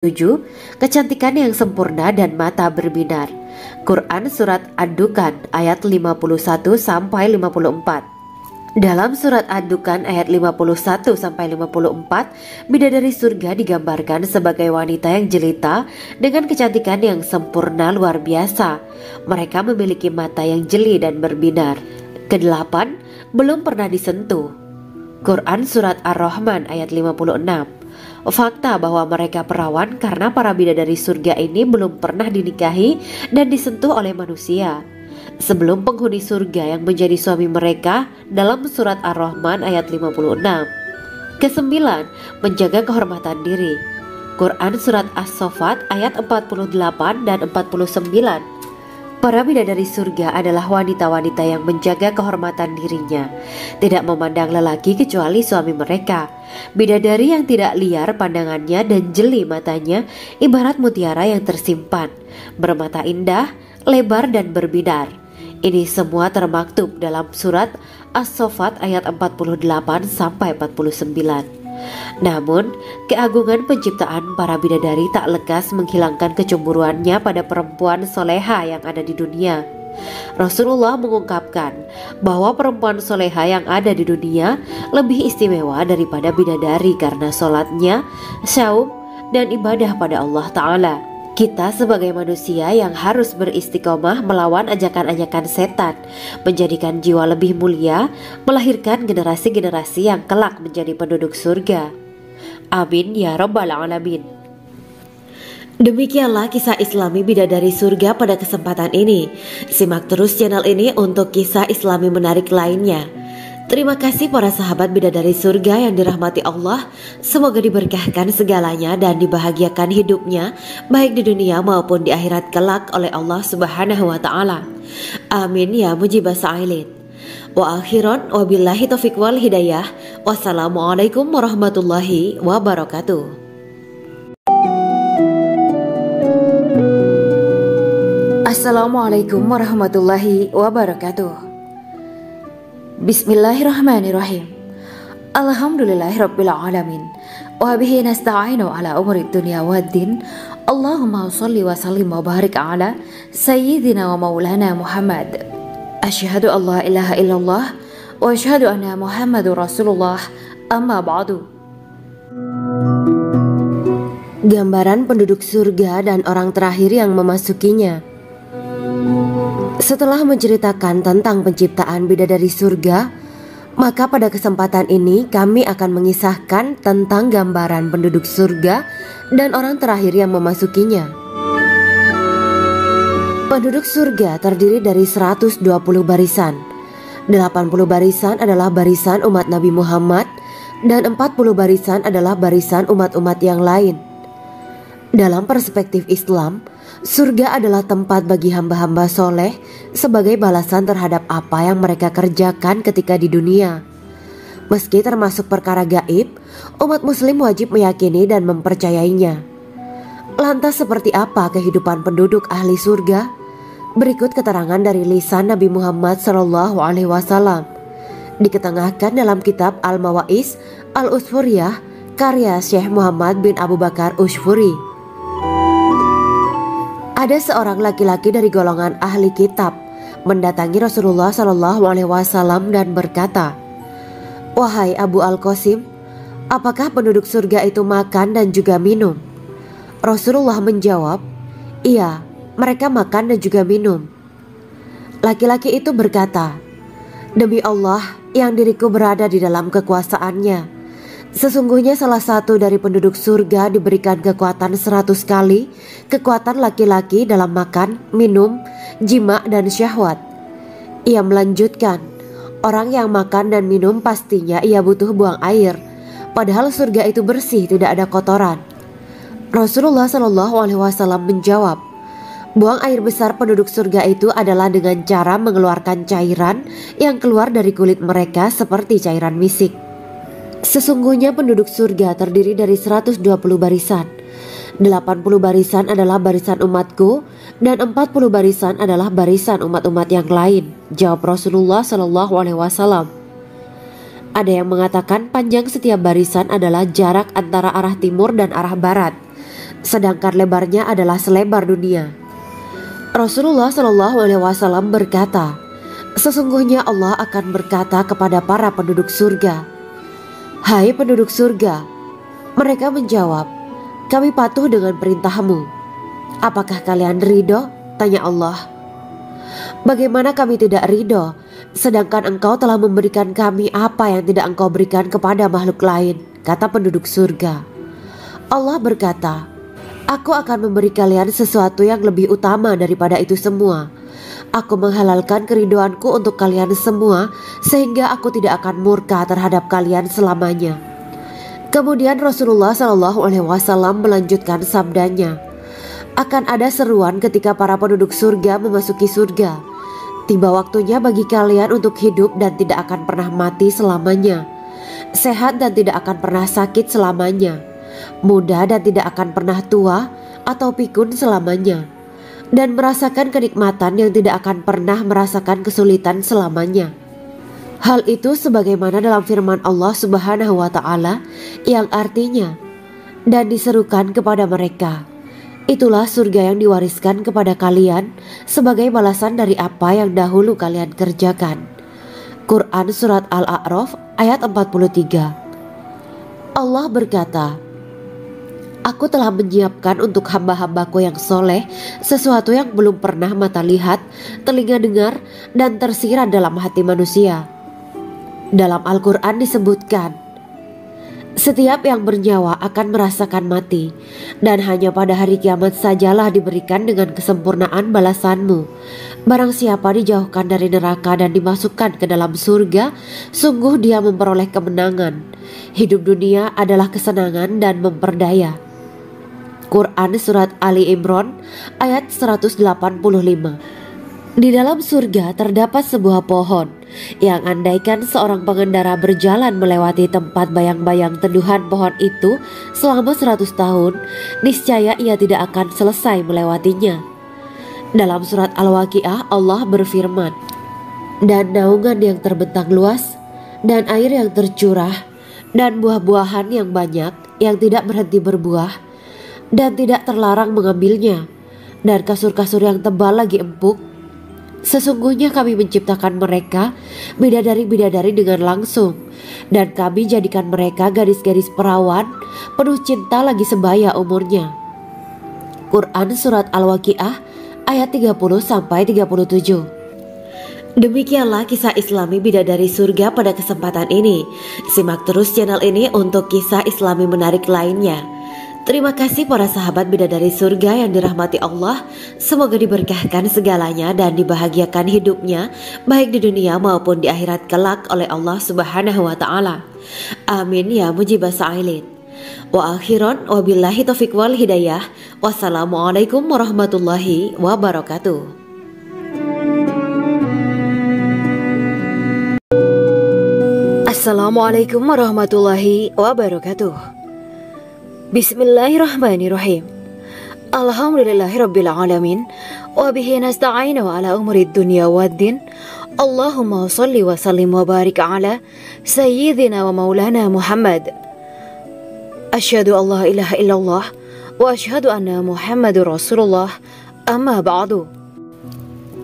7. Kecantikan yang sempurna dan mata berbinar. Quran Surat Ad-Dukhan ayat 51-54. Dalam Surat Ad-Dukhan ayat 51-54, bidadari surga digambarkan sebagai wanita yang jelita dengan kecantikan yang sempurna luar biasa. Mereka memiliki mata yang jeli dan berbinar. Kedelapan, belum pernah disentuh. Quran Surat Ar-Rahman ayat 56. Fakta bahwa mereka perawan karena para bidadari surga ini belum pernah dinikahi dan disentuh oleh manusia sebelum penghuni surga yang menjadi suami mereka dalam Surat Ar-Rahman ayat 56. Kesembilan, menjaga kehormatan diri. Quran Surat As-Saffat ayat 48 dan 49. Para bidadari surga adalah wanita-wanita yang menjaga kehormatan dirinya, tidak memandang lelaki kecuali suami mereka. Bidadari yang tidak liar pandangannya dan jeli matanya ibarat mutiara yang tersimpan, bermata indah, lebar dan berbinar. Ini semua termaktub dalam surat As-Saffat ayat 48-49. Namun, keagungan penciptaan para bidadari tak lekas menghilangkan kecemburuannya pada perempuan soleha yang ada di dunia. Rasulullah mengungkapkan bahwa perempuan soleha yang ada di dunia lebih istimewa daripada bidadari karena sholatnya, syaum, dan ibadah pada Allah Ta'ala. Kita sebagai manusia yang harus beristiqomah melawan ajakan-ajakan setan, menjadikan jiwa lebih mulia, melahirkan generasi-generasi yang kelak menjadi penduduk surga. Amin ya Rabbal Alamin. Demikianlah kisah Islami bidadari surga pada kesempatan ini. Simak terus channel ini untuk kisah Islami menarik lainnya. Terima kasih para sahabat bidadari surga yang dirahmati Allah. Semoga diberkahkan segalanya dan dibahagiakan hidupnya baik di dunia maupun di akhirat kelak oleh Allah Subhanahu wa Ta'ala. Amin ya mujibah sa'ilin. Wa akhiran wabillahi taufiq wal hidayah. Wassalamualaikum warahmatullahi wabarakatuh. Assalamualaikum warahmatullahi wabarakatuh. Bismillahirrahmanirrahim. Alhamdulillahirabbil alamin. Wa bihi nasta'inu ala umuri dunya waddin. Allahumma shalli wa sallim wa barik ala sayyidina wa maulana Muhammad. Asyhadu an la ilaha illallah wa asyhadu anna Muhammadur Rasulullah. Amma ba'du. Gambaran penduduk surga dan orang terakhir yang memasukinya. Setelah menceritakan tentang penciptaan bidadari surga, maka pada kesempatan ini kami akan mengisahkan tentang gambaran penduduk surga dan orang terakhir yang memasukinya. Penduduk surga terdiri dari 120 barisan. 80 barisan adalah barisan umat Nabi Muhammad dan 40 barisan adalah barisan umat-umat yang lain. Dalam perspektif Islam, surga adalah tempat bagi hamba-hamba soleh sebagai balasan terhadap apa yang mereka kerjakan ketika di dunia. Meski termasuk perkara gaib, umat muslim wajib meyakini dan mempercayainya. Lantas seperti apa kehidupan penduduk ahli surga? Berikut keterangan dari lisan Nabi Muhammad SAW. Diketengahkan dalam kitab Al-Mawa'is Al-Usfuriyah karya Syekh Muhammad bin Abu Bakar Ushfuri. Ada seorang laki-laki dari golongan ahli kitab mendatangi Rasulullah SAW dan berkata, "Wahai Abu Al-Qasim, apakah penduduk surga itu makan dan juga minum?" Rasulullah menjawab, "Iya, mereka makan dan juga minum." Laki-laki itu berkata, "Demi Allah yang diriku berada di dalam kekuasaannya, sesungguhnya salah satu dari penduduk surga diberikan kekuatan 100 kali kekuatan laki-laki dalam makan, minum, jima, dan syahwat." Ia melanjutkan, "Orang yang makan dan minum pastinya ia butuh buang air, padahal surga itu bersih, tidak ada kotoran." Rasulullah SAW menjawab, "Buang air besar penduduk surga itu adalah dengan cara mengeluarkan cairan yang keluar dari kulit mereka seperti cairan misik." Sesungguhnya penduduk surga terdiri dari 120 barisan. 80 barisan adalah barisan umatku dan 40 barisan adalah barisan umat-umat yang lain, jawab Rasulullah SAW. Ada yang mengatakan panjang setiap barisan adalah jarak antara arah timur dan arah barat. sedangkan lebarnya adalah selebar dunia. Rasulullah Shallallahu Alaihi Wasallam berkata, sesungguhnya Allah akan berkata kepada para penduduk surga, "Hai penduduk surga." Mereka menjawab, "Kami patuh dengan perintahmu." "Apakah kalian ridho?" tanya Allah. "Bagaimana kami tidak ridho, sedangkan engkau telah memberikan kami apa yang tidak engkau berikan kepada makhluk lain," kata penduduk surga. Allah berkata, "Aku akan memberi kalian sesuatu yang lebih utama daripada itu semua. Aku menghalalkan keridoanku untuk kalian semua, sehingga aku tidak akan murka terhadap kalian selamanya." Kemudian Rasulullah SAW melanjutkan sabdanya, "Akan ada seruan ketika para penduduk surga memasuki surga. Tiba waktunya bagi kalian untuk hidup dan tidak akan pernah mati selamanya, sehat dan tidak akan pernah sakit selamanya, muda dan tidak akan pernah tua atau pikun selamanya, dan merasakan kenikmatan yang tidak akan pernah merasakan kesulitan selamanya." Hal itu sebagaimana dalam firman Allah Subhanahu wa Ta'ala yang artinya, "Dan diserukan kepada mereka, itulah surga yang diwariskan kepada kalian sebagai balasan dari apa yang dahulu kalian kerjakan." Quran Surat Al-A'raf ayat 43. Allah berkata, "Aku telah menyiapkan untuk hamba-hambaku yang soleh sesuatu yang belum pernah mata lihat, telinga dengar, dan tersirat dalam hati manusia." Dalam Al-Quran disebutkan, setiap yang bernyawa akan merasakan mati, dan hanya pada hari kiamat sajalah diberikan dengan kesempurnaan balasanmu. Barang siapa dijauhkan dari neraka dan dimasukkan ke dalam surga, sungguh dia memperoleh kemenangan. Hidup dunia adalah kesenangan dan memperdaya. Quran Surat Ali Imran ayat 185. Di dalam surga terdapat sebuah pohon yang andaikan seorang pengendara berjalan melewati tempat bayang-bayang teduhan pohon itu selama 100 tahun, niscaya ia tidak akan selesai melewatinya. Dalam surat Al-Waqiah Allah berfirman, "Dan naungan yang terbentang luas, dan air yang tercurah, dan buah-buahan yang banyak yang tidak berhenti berbuah, dan tidak terlarang mengambilnya, dan kasur-kasur yang tebal lagi empuk. Sesungguhnya kami menciptakan mereka bidadari-bidadari dengan langsung, dan kami jadikan mereka gadis-gadis perawan penuh cinta lagi sebaya umurnya." Quran Surat Al-Waqiah ayat 30-37. Demikianlah kisah Islami bidadari surga pada kesempatan ini. Simak terus channel ini untuk kisah Islami menarik lainnya. Terima kasih para sahabat bidadari surga yang dirahmati Allah. Semoga diberkahkan segalanya dan dibahagiakan hidupnya baik di dunia maupun di akhirat kelak oleh Allah Subhanahu wa Ta'ala. Amin ya mujibah sa'ilin. Wa akhiran wabillahi taufiq wal hidayah. Wassalamualaikum warahmatullahi wabarakatuh. Assalamualaikum warahmatullahi wabarakatuh. Bismillahirrahmanirrahim. Alhamdulillahirabbil alamin wa bihi nasta'inu ala umuri dunya waddin. Allahumma shalli wa sallim wa barik ala sayyidina wa maulana Muhammad. Asyhadu an la ilaha illallah wa asyhadu anna Muhammadur Rasulullah. Amma ba'du.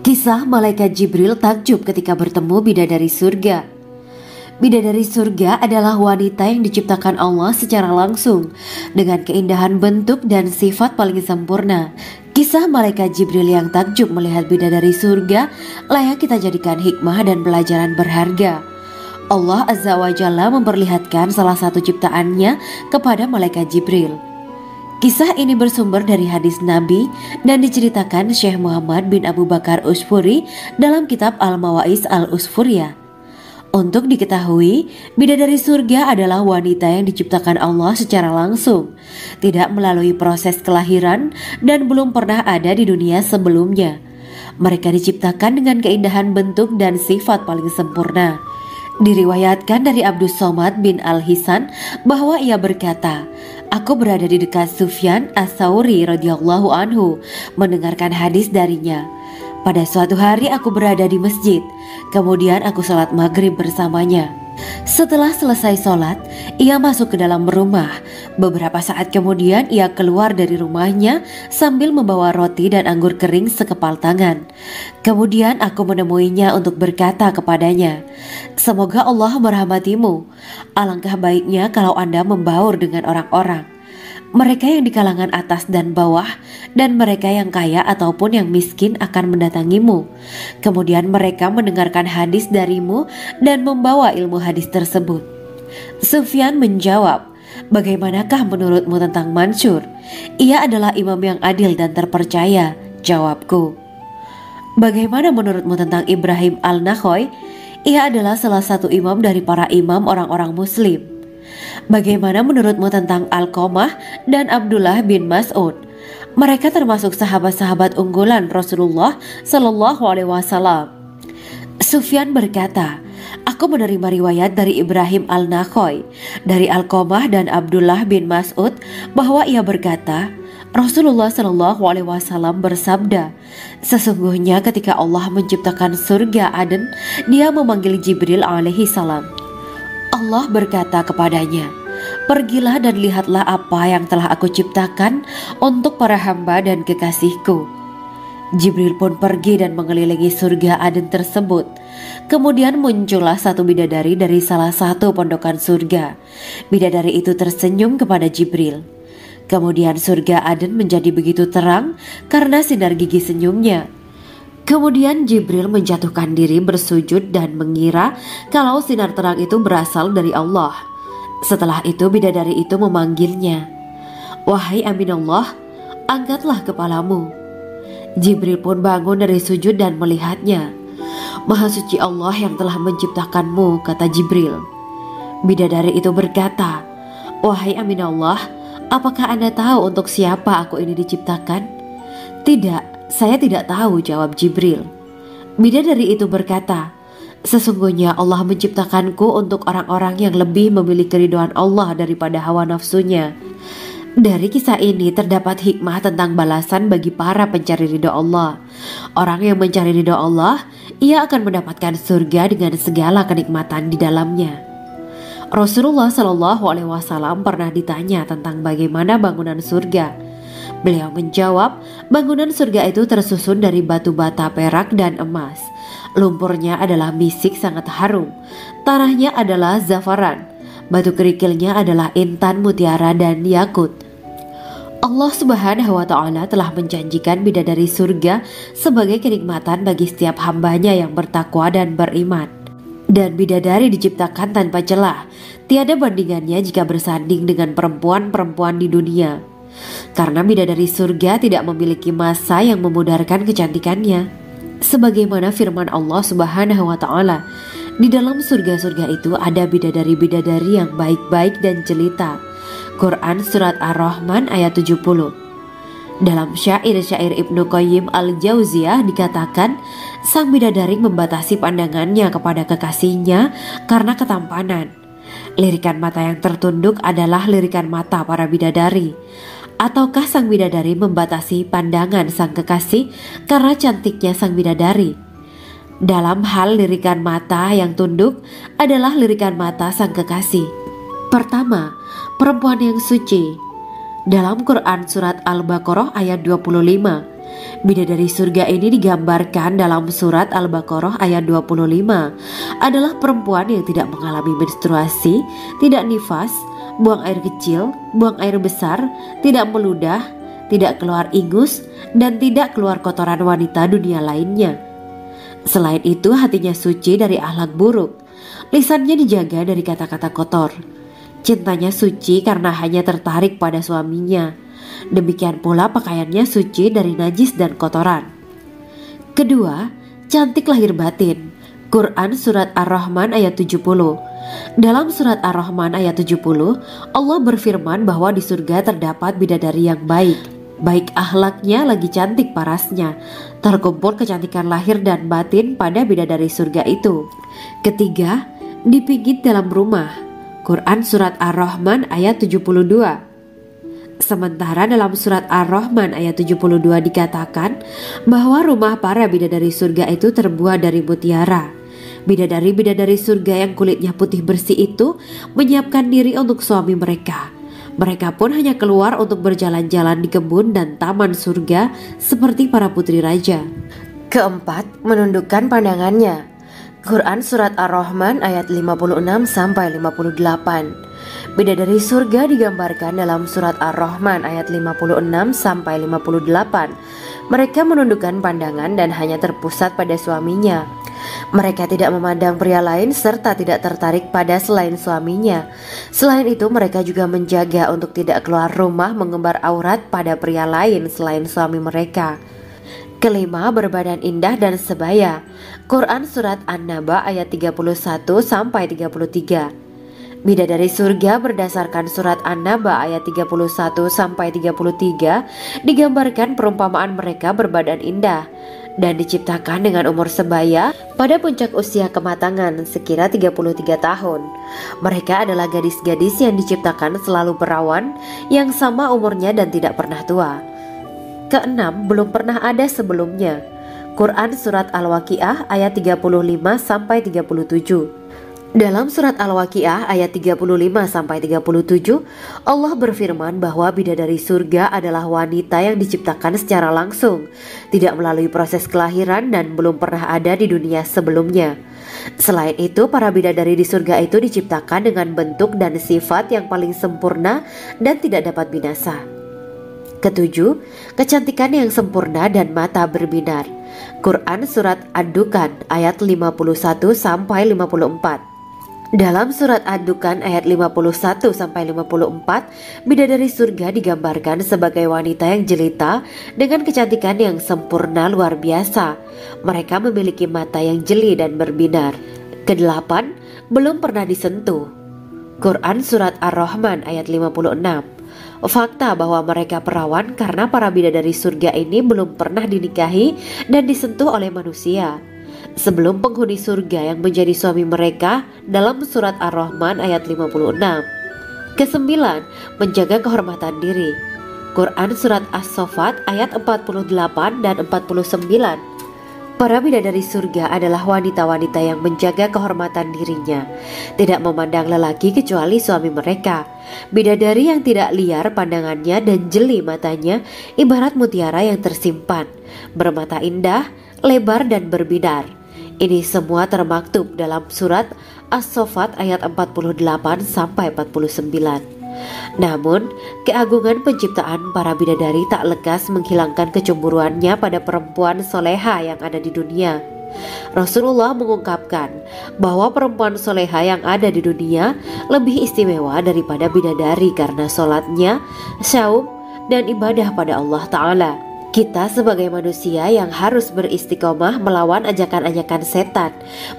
Kisah malaikat Jibril takjub ketika bertemu bidadari surga. Bidadari surga adalah wanita yang diciptakan Allah secara langsung dengan keindahan bentuk dan sifat paling sempurna. Kisah malaikat Jibril yang takjub melihat bidadari surga layak kita jadikan hikmah dan pelajaran berharga. Allah Azza wa Jalla memperlihatkan salah satu ciptaannya kepada malaikat Jibril. Kisah ini bersumber dari hadis Nabi dan diceritakan Syekh Muhammad bin Abu Bakar Usfuri dalam kitab Al-Mawaiz Al-Usfuriyah. Untuk diketahui, bidadari surga adalah wanita yang diciptakan Allah secara langsung, tidak melalui proses kelahiran dan belum pernah ada di dunia sebelumnya. Mereka diciptakan dengan keindahan bentuk dan sifat paling sempurna. Diriwayatkan dari Abdus Somad bin Al-Hisan bahwa ia berkata, "Aku berada di dekat Sufyan As-Sauri radhiyallahu anhu mendengarkan hadis darinya. Pada suatu hari aku berada di masjid, kemudian aku sholat maghrib bersamanya. Setelah selesai sholat, ia masuk ke dalam rumah. Beberapa saat kemudian ia keluar dari rumahnya sambil membawa roti dan anggur kering sekepal tangan. Kemudian aku menemuinya untuk berkata kepadanya, "Semoga Allah merahmatimu. Alangkah baiknya kalau Anda membaur dengan orang-orang. Mereka yang di kalangan atas dan bawah, dan mereka yang kaya ataupun yang miskin akan mendatangimu. Kemudian mereka mendengarkan hadis darimu dan membawa ilmu hadis tersebut." Sufyan menjawab, "Bagaimanakah menurutmu tentang Mansur? Ia adalah imam yang adil dan terpercaya." Jawabku, "Bagaimana menurutmu tentang Ibrahim al-Nakhoy? Ia adalah salah satu imam dari para imam orang-orang muslim." "Bagaimana menurutmu tentang Alqamah dan Abdullah bin Mas'ud? Mereka termasuk sahabat-sahabat unggulan Rasulullah Shallallahu Alaihi Wasallam." Sufyan berkata, "Aku menerima riwayat dari Ibrahim al-Nakhoy, dari Alqamah dan Abdullah bin Mas'ud bahwa ia berkata, Rasulullah Shallallahu Alaihi Wasallam bersabda, sesungguhnya ketika Allah menciptakan surga Aden, Dia memanggil Jibril alaihi salam. Allah berkata kepadanya, pergilah dan lihatlah apa yang telah aku ciptakan untuk para hamba dan kekasihku. Jibril pun pergi dan mengelilingi surga Aden tersebut. Kemudian muncullah satu bidadari dari salah satu pondokan surga. Bidadari itu tersenyum kepada Jibril. Kemudian surga Aden menjadi begitu terang karena sinar gigi senyumnya. Kemudian Jibril menjatuhkan diri bersujud dan mengira kalau sinar terang itu berasal dari Allah. Setelah itu bidadari itu memanggilnya, "Wahai Aminullah, angkatlah kepalamu." Jibril pun bangun dari sujud dan melihatnya. "Maha suci Allah yang telah menciptakanmu," kata Jibril. Bidadari itu berkata, "Wahai Aminullah, apakah Anda tahu untuk siapa aku ini diciptakan?" "Tidak, saya tidak tahu," jawab Jibril. Bidadari itu berkata, "Sesungguhnya Allah menciptakanku untuk orang-orang yang lebih memilih keridhaan Allah daripada hawa nafsunya." Dari kisah ini terdapat hikmah tentang balasan bagi para pencari ridho Allah. Orang yang mencari ridho Allah, ia akan mendapatkan surga dengan segala kenikmatan di dalamnya. Rasulullah Shallallahu Alaihi Wasallam pernah ditanya tentang bagaimana bangunan surga. Beliau menjawab, bangunan surga itu tersusun dari batu bata, perak, dan emas. Lumpurnya adalah misik sangat harum. Tanahnya adalah zafaran. Batu kerikilnya adalah intan, mutiara, dan yakut. Allah Subhanahu wa Ta'ala telah menjanjikan bidadari surga sebagai kenikmatan bagi setiap hambanya yang bertakwa dan beriman. Dan bidadari diciptakan tanpa celah, tiada bandingannya jika bersanding dengan perempuan-perempuan di dunia. Karena bidadari surga tidak memiliki masa yang memudarkan kecantikannya. Sebagaimana firman Allah Subhanahu wa Ta'ala, di dalam surga-surga itu ada bidadari-bidadari yang baik-baik dan jelita. Quran Surat Ar-Rahman ayat 70. Dalam syair-syair Ibnu Qayyim al-Jauziyah dikatakan, sang bidadari membatasi pandangannya kepada kekasihnya karena ketampanan. Lirikan mata yang tertunduk adalah lirikan mata para bidadari. Ataukah sang bidadari membatasi pandangan sang kekasih karena cantiknya sang bidadari? Dalam hal lirikan mata yang tunduk adalah lirikan mata sang kekasih. Pertama, perempuan yang suci. Dalam Quran Surat Al-Baqarah ayat 25, bidadari surga ini digambarkan dalam Surat Al-Baqarah ayat 25 adalah perempuan yang tidak mengalami menstruasi, tidak nifas, buang air kecil, buang air besar, tidak meludah, tidak keluar ingus, dan tidak keluar kotoran wanita dunia lainnya. Selain itu hatinya suci dari akhlak buruk, lisannya dijaga dari kata-kata kotor. Cintanya suci karena hanya tertarik pada suaminya. Demikian pula pakaiannya suci dari najis dan kotoran. Kedua, cantik lahir batin. Quran Surat Ar-Rahman ayat 70. Dalam Surat Ar-Rahman ayat 70, Allah berfirman bahwa di surga terdapat bidadari yang baik. Baik akhlaknya lagi cantik parasnya. Terkumpul kecantikan lahir dan batin pada bidadari surga itu. Ketiga, dipijit dalam rumah. Quran Surat Ar-Rahman ayat 72. Sementara dalam Surat Ar-Rahman ayat 72 dikatakan bahwa rumah para bidadari surga itu terbuat dari mutiara. Bidadari-bidadari surga yang kulitnya putih bersih itu menyiapkan diri untuk suami mereka. Mereka pun hanya keluar untuk berjalan-jalan di kebun dan taman surga seperti para putri raja. Keempat, menundukkan pandangannya. Quran Surat Ar-Rahman ayat 56-58. Bidadari surga digambarkan dalam Surat Ar-Rahman ayat 56-58. Mereka menundukkan pandangan dan hanya terpusat pada suaminya. Mereka tidak memandang pria lain serta tidak tertarik pada selain suaminya. Selain itu, mereka juga menjaga untuk tidak keluar rumah mengembar aurat pada pria lain selain suami mereka. Kelima, berbadan indah dan sebaya. Quran Surat An-Naba ayat 31-33. Bidadari surga berdasarkan Surat An-Naba ayat 31-33 digambarkan perumpamaan mereka berbadan indah dan diciptakan dengan umur sebaya pada puncak usia kematangan sekira 33 tahun. Mereka adalah gadis-gadis yang diciptakan selalu perawan yang sama umurnya dan tidak pernah tua. Keenam, belum pernah ada sebelumnya. Quran Surat Al-Waqiah ayat 35-37. Dalam Surat Al-Waqiah ayat 35-37, Allah berfirman bahwa bidadari surga adalah wanita yang diciptakan secara langsung, tidak melalui proses kelahiran dan belum pernah ada di dunia sebelumnya. Selain itu, para bidadari di surga itu diciptakan dengan bentuk dan sifat yang paling sempurna dan tidak dapat binasa. Ketujuh, kecantikan yang sempurna dan mata berbinar. Quran Surat Ad-Dukhan ayat 51-54. Dalam Surat Ad-Dukhan ayat 51-54, bidadari surga digambarkan sebagai wanita yang jelita dengan kecantikan yang sempurna luar biasa. Mereka memiliki mata yang jeli dan berbinar. Kedelapan, belum pernah disentuh. Quran Surat Ar-Rahman ayat 56. Fakta bahwa mereka perawan karena para bidadari surga ini belum pernah dinikahi dan disentuh oleh manusia sebelum penghuni surga yang menjadi suami mereka dalam Surat Ar-Rahman ayat 56. Kesembilan, menjaga kehormatan diri. Quran Surat As-Saffat ayat 48 dan 49. Para bidadari surga adalah wanita-wanita yang menjaga kehormatan dirinya, tidak memandang lelaki kecuali suami mereka. Bidadari yang tidak liar pandangannya dan jeli matanya ibarat mutiara yang tersimpan, bermata indah, lebar dan berbinar. Ini semua termaktub dalam Surat As-Saffat ayat 48-49. Namun, keagungan penciptaan para bidadari tak lekas menghilangkan kecemburuannya pada perempuan soleha yang ada di dunia. Rasulullah mengungkapkan bahwa perempuan soleha yang ada di dunia lebih istimewa daripada bidadari karena sholatnya, syaum, dan ibadah pada Allah Ta'ala. Kita sebagai manusia yang harus beristiqomah melawan ajakan-ajakan setan,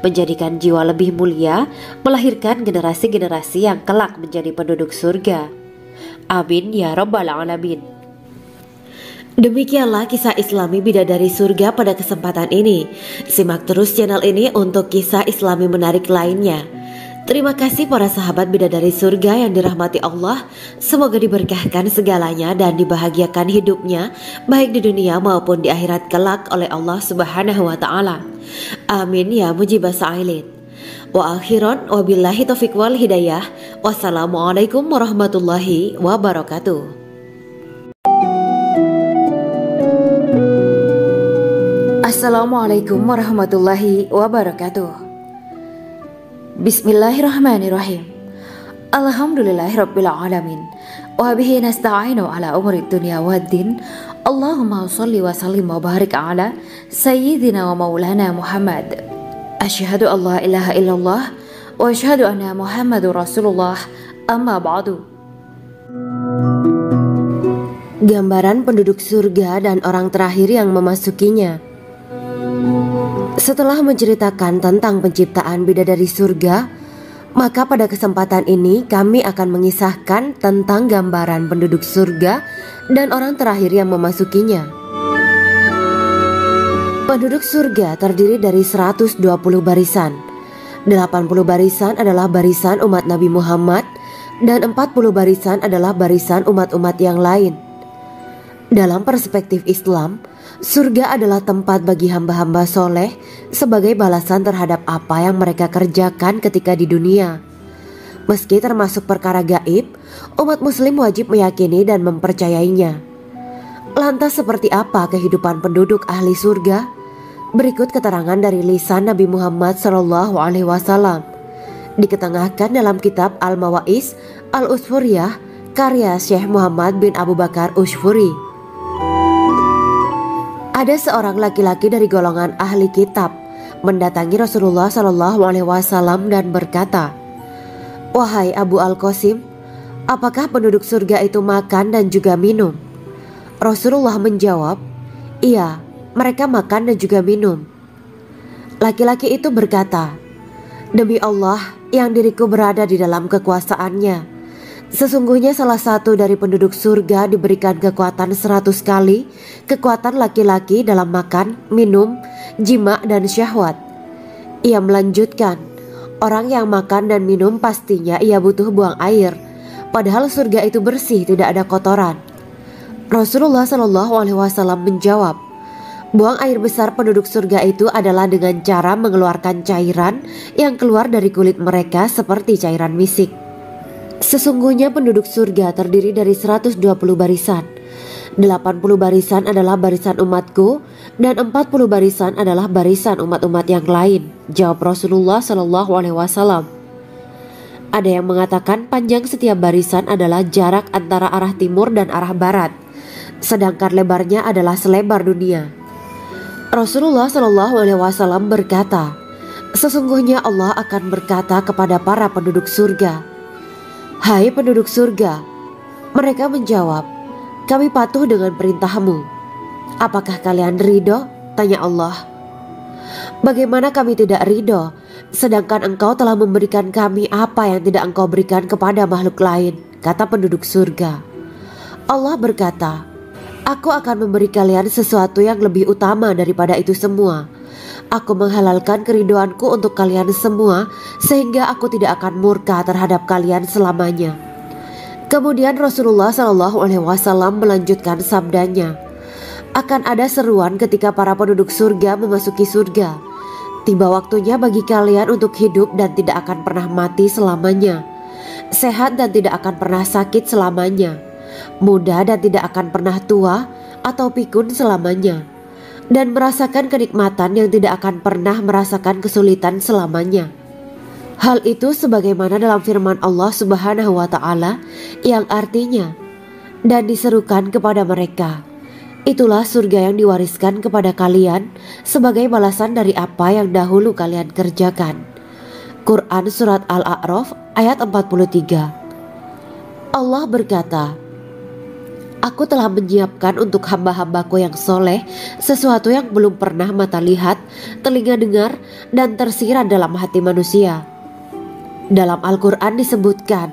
menjadikan jiwa lebih mulia, melahirkan generasi-generasi yang kelak menjadi penduduk surga. Amin ya Rabbal Alamin. Demikianlah kisah Islami bidadari surga pada kesempatan ini. Simak terus channel ini untuk kisah Islami menarik lainnya. Terima kasih para sahabat bidadari surga yang dirahmati Allah. Semoga diberkahkan segalanya dan dibahagiakan hidupnya baik di dunia maupun di akhirat kelak oleh Allah Subhanahu wa Ta'ala. Amin ya mujibah sa'ilin. Wa akhiran wabillahi taufiq wal hidayah. Wassalamualaikum warahmatullahi wabarakatuh. Assalamualaikum warahmatullahi wabarakatuh. Bismillahirrahmanirrahim. Alhamdulillahirabbil alamin. Wa bihi nasta'inu ala umuri dunya waddin. Allahumma shalli wa sallim wa barik ala sayyidina wa maulana Muhammad. Asyhadu an la ilaha illallah wa asyhadu anna Muhammadur Rasulullah. Amma ba'du. Gambaran penduduk surga dan orang terakhir yang memasukinya. Setelah menceritakan tentang penciptaan bidadari surga, maka pada kesempatan ini kami akan mengisahkan tentang gambaran penduduk surga dan orang terakhir yang memasukinya. Penduduk surga terdiri dari 120 barisan. 80 barisan adalah barisan umat Nabi Muhammad dan 40 barisan adalah barisan umat-umat yang lain. Dalam perspektif Islam, surga adalah tempat bagi hamba-hamba soleh sebagai balasan terhadap apa yang mereka kerjakan ketika di dunia. Meski termasuk perkara gaib, umat muslim wajib meyakini dan mempercayainya. Lantas seperti apa kehidupan penduduk ahli surga? Berikut keterangan dari lisan Nabi Muhammad SAW, diketengahkan dalam kitab Al-Mawaiz Al-Usfuriyah karya Syekh Muhammad bin Abu Bakar Ushfuri. Ada seorang laki-laki dari golongan ahli kitab mendatangi Rasulullah SAW dan berkata, "Wahai Abu Al-Qasim, apakah penduduk surga itu makan dan juga minum?" Rasulullah menjawab, "Iya, mereka makan dan juga minum." Laki-laki itu berkata, "Demi Allah yang diriku berada di dalam kekuasaannya, sesungguhnya salah satu dari penduduk surga diberikan kekuatan 100 kali kekuatan laki-laki dalam makan, minum, jima, dan syahwat." Ia melanjutkan, "Orang yang makan dan minum pastinya ia butuh buang air, padahal surga itu bersih, tidak ada kotoran." Rasulullah SAW menjawab, "Buang air besar penduduk surga itu adalah dengan cara mengeluarkan cairan yang keluar dari kulit mereka seperti cairan misik. Sesungguhnya penduduk surga terdiri dari 120 barisan. 80 barisan adalah barisan umatku dan 40 barisan adalah barisan umat-umat yang lain," jawab Rasulullah SAW. Ada yang mengatakan panjang setiap barisan adalah jarak antara arah timur dan arah barat, sedangkan lebarnya adalah selebar dunia. Rasulullah SAW berkata, "Sesungguhnya Allah akan berkata kepada para penduduk surga, 'Hai penduduk surga,' mereka menjawab, 'Kami patuh dengan perintahmu.' 'Apakah kalian ridho?' tanya Allah. 'Bagaimana kami tidak ridho, sedangkan engkau telah memberikan kami apa yang tidak engkau berikan kepada makhluk lain,' kata penduduk surga. Allah berkata, 'Aku akan memberi kalian sesuatu yang lebih utama daripada itu semua. Aku menghalalkan keridoanku untuk kalian semua sehingga aku tidak akan murka terhadap kalian selamanya.'" Kemudian Rasulullah SAW melanjutkan sabdanya, "Akan ada seruan ketika para penduduk surga memasuki surga. Tiba waktunya bagi kalian untuk hidup dan tidak akan pernah mati selamanya, sehat dan tidak akan pernah sakit selamanya, muda dan tidak akan pernah tua atau pikun selamanya, dan merasakan kenikmatan yang tidak akan pernah merasakan kesulitan selamanya." Hal itu sebagaimana dalam firman Allah Subhanahu wa Ta'ala yang artinya, "Dan diserukan kepada mereka, itulah surga yang diwariskan kepada kalian sebagai balasan dari apa yang dahulu kalian kerjakan." Quran Surat Al-A'raf ayat 43. Allah berkata, "Aku telah menyiapkan untuk hamba-hambaku yang soleh sesuatu yang belum pernah mata lihat, telinga dengar, dan tersirat dalam hati manusia." Dalam Al-Quran disebutkan,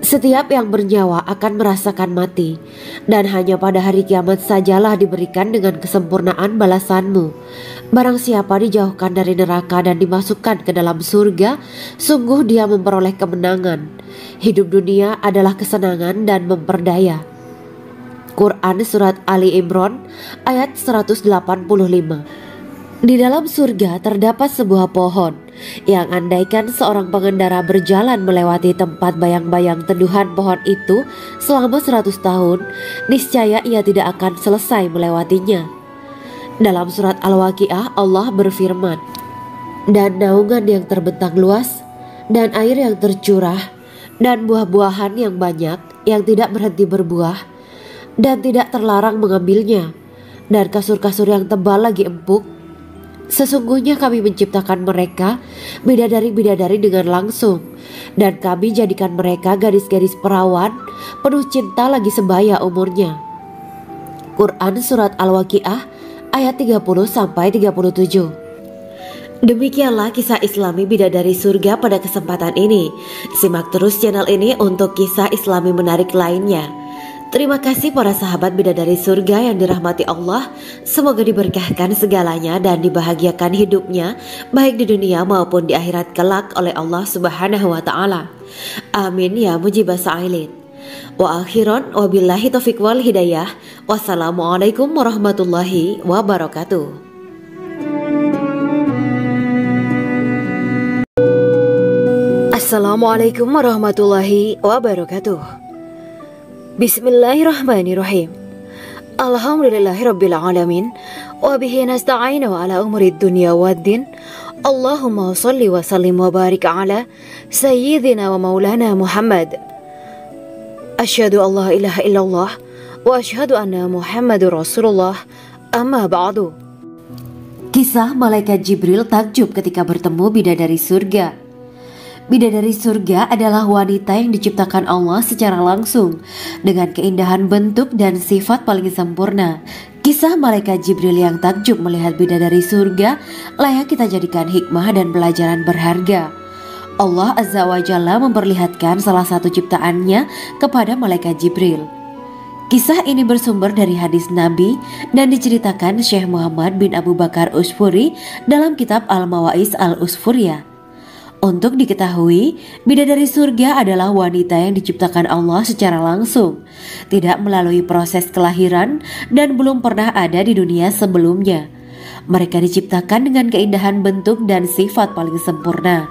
"Setiap yang bernyawa akan merasakan mati, dan hanya pada hari kiamat sajalah diberikan dengan kesempurnaan balasanmu. Barang siapa dijauhkan dari neraka dan dimasukkan ke dalam surga, sungguh dia memperoleh kemenangan. Hidup dunia adalah kesenangan dan memperdaya." Quran Surat Ali Imran ayat 185. Di dalam surga terdapat sebuah pohon yang andaikan seorang pengendara berjalan melewati tempat bayang-bayang teduhan pohon itu selama 100 tahun, niscaya ia tidak akan selesai melewatinya. Dalam surat Al-Waqiah Allah berfirman, "Dan naungan yang terbentang luas, dan air yang tercurah, dan buah-buahan yang banyak yang tidak berhenti berbuah, dan tidak terlarang mengambilnya, dan kasur-kasur yang tebal lagi empuk. Sesungguhnya kami menciptakan mereka bidadari-bidadari dengan langsung, dan kami jadikan mereka gadis-gadis perawan penuh cinta lagi sebaya umurnya." Quran Surat Al-Waqiah ayat 30-37. Demikianlah kisah Islami bidadari surga pada kesempatan ini. Simak terus channel ini untuk kisah Islami menarik lainnya. Terima kasih para sahabat bidadari surga yang dirahmati Allah. Semoga diberkahkan segalanya dan dibahagiakan hidupnya baik di dunia maupun di akhirat kelak oleh Allah Subhanahu wa Ta'ala. Amin ya mujibas sa'ilin. Wa akhiran wabillahi taufiq wal hidayah. Wassalamualaikum warahmatullahi wabarakatuh. Assalamualaikum warahmatullahi wabarakatuh. Bismillahirrahmanirrahim. Alhamdulillahirabbil alamin wa bihi nasta'inu ala umurid dunya waddin. Allahumma shalli wa sallim wa barik ala sayyidina wa maulana Muhammad. Asyhadu an la ilaha illallah wa asyhadu anna Muhammadur Rasulullah. Amma ba'du. Kisah malaikat Jibril takjub ketika bertemu bidadari surga. Bidadari surga adalah wanita yang diciptakan Allah secara langsung dengan keindahan bentuk dan sifat paling sempurna. Kisah malaikat Jibril yang takjub melihat bidadari surga layak kita jadikan hikmah dan pelajaran berharga. Allah Azza wa Jalla memperlihatkan salah satu ciptaannya kepada malaikat Jibril. Kisah ini bersumber dari hadis Nabi dan diceritakan Syekh Muhammad bin Abu Bakar Usfuri dalam kitab Al-Mawaiz Al-Usfuriyah. Untuk diketahui, bidadari surga adalah wanita yang diciptakan Allah secara langsung, tidak melalui proses kelahiran dan belum pernah ada di dunia sebelumnya. Mereka diciptakan dengan keindahan bentuk dan sifat paling sempurna.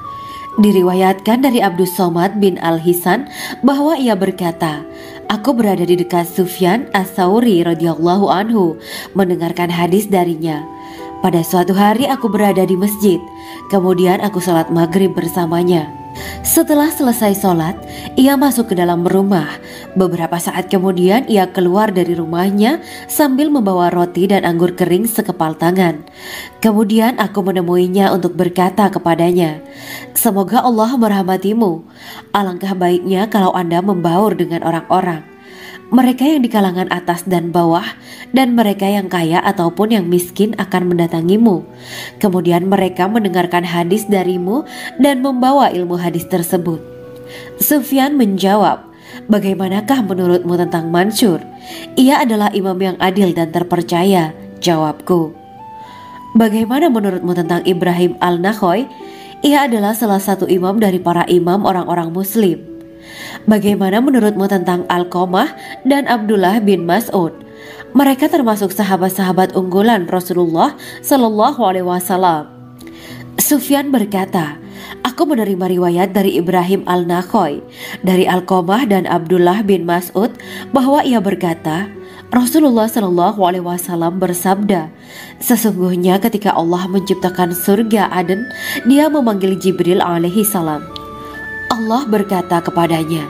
Diriwayatkan dari Abdus Somad bin Al-Hisan bahwa ia berkata, "Aku berada di dekat Sufyan Ats-Tsauri radhiyallahu anhu mendengarkan hadis darinya. Pada suatu hari aku berada di masjid, kemudian aku sholat maghrib bersamanya. Setelah selesai sholat, ia masuk ke dalam rumah. Beberapa saat kemudian ia keluar dari rumahnya sambil membawa roti dan anggur kering sekepal tangan. Kemudian aku menemuinya untuk berkata kepadanya, 'Semoga Allah merahmatimu. Alangkah baiknya kalau Anda membaur dengan orang-orang. Mereka yang di kalangan atas dan bawah, dan mereka yang kaya ataupun yang miskin akan mendatangimu. Kemudian mereka mendengarkan hadis darimu dan membawa ilmu hadis tersebut.' Sufyan menjawab, 'Bagaimanakah menurutmu tentang Mansur? Ia adalah imam yang adil dan terpercaya.' Jawabku, 'Bagaimana menurutmu tentang Ibrahim Al-Nakhoy? Ia adalah salah satu imam dari para imam orang-orang muslim.' Bagaimana menurutmu tentang Alqamah dan Abdullah bin Mas'ud? Mereka termasuk sahabat-sahabat unggulan Rasulullah Sallallahu Alaihi Wasallam.' Sufyan berkata, 'Aku menerima riwayat dari Ibrahim Al-Nakhoy, dari Alqamah dan Abdullah bin Mas'ud bahwa ia berkata, Rasulullah Sallallahu Alaihi Wasallam bersabda, sesungguhnya ketika Allah menciptakan surga Aden, Dia memanggil Jibril alaihi salam. Allah berkata kepadanya,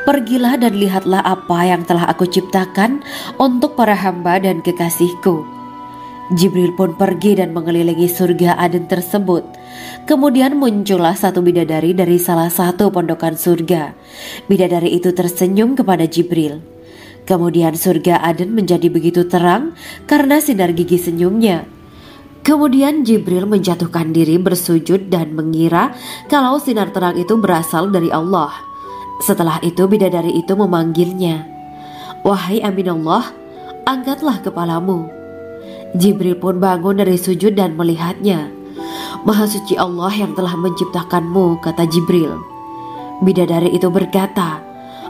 pergilah dan lihatlah apa yang telah aku ciptakan untuk para hamba dan kekasihku. Jibril pun pergi dan mengelilingi surga Aden tersebut. Kemudian muncullah satu bidadari dari salah satu pondokan surga. Bidadari itu tersenyum kepada Jibril. Kemudian surga Aden menjadi begitu terang karena sinar gigi senyumnya. Kemudian Jibril menjatuhkan diri bersujud dan mengira kalau sinar terang itu berasal dari Allah. Setelah itu bidadari itu memanggilnya, wahai Aminullah, angkatlah kepalamu. Jibril pun bangun dari sujud dan melihatnya. Maha suci Allah yang telah menciptakanmu, kata Jibril. Bidadari itu berkata,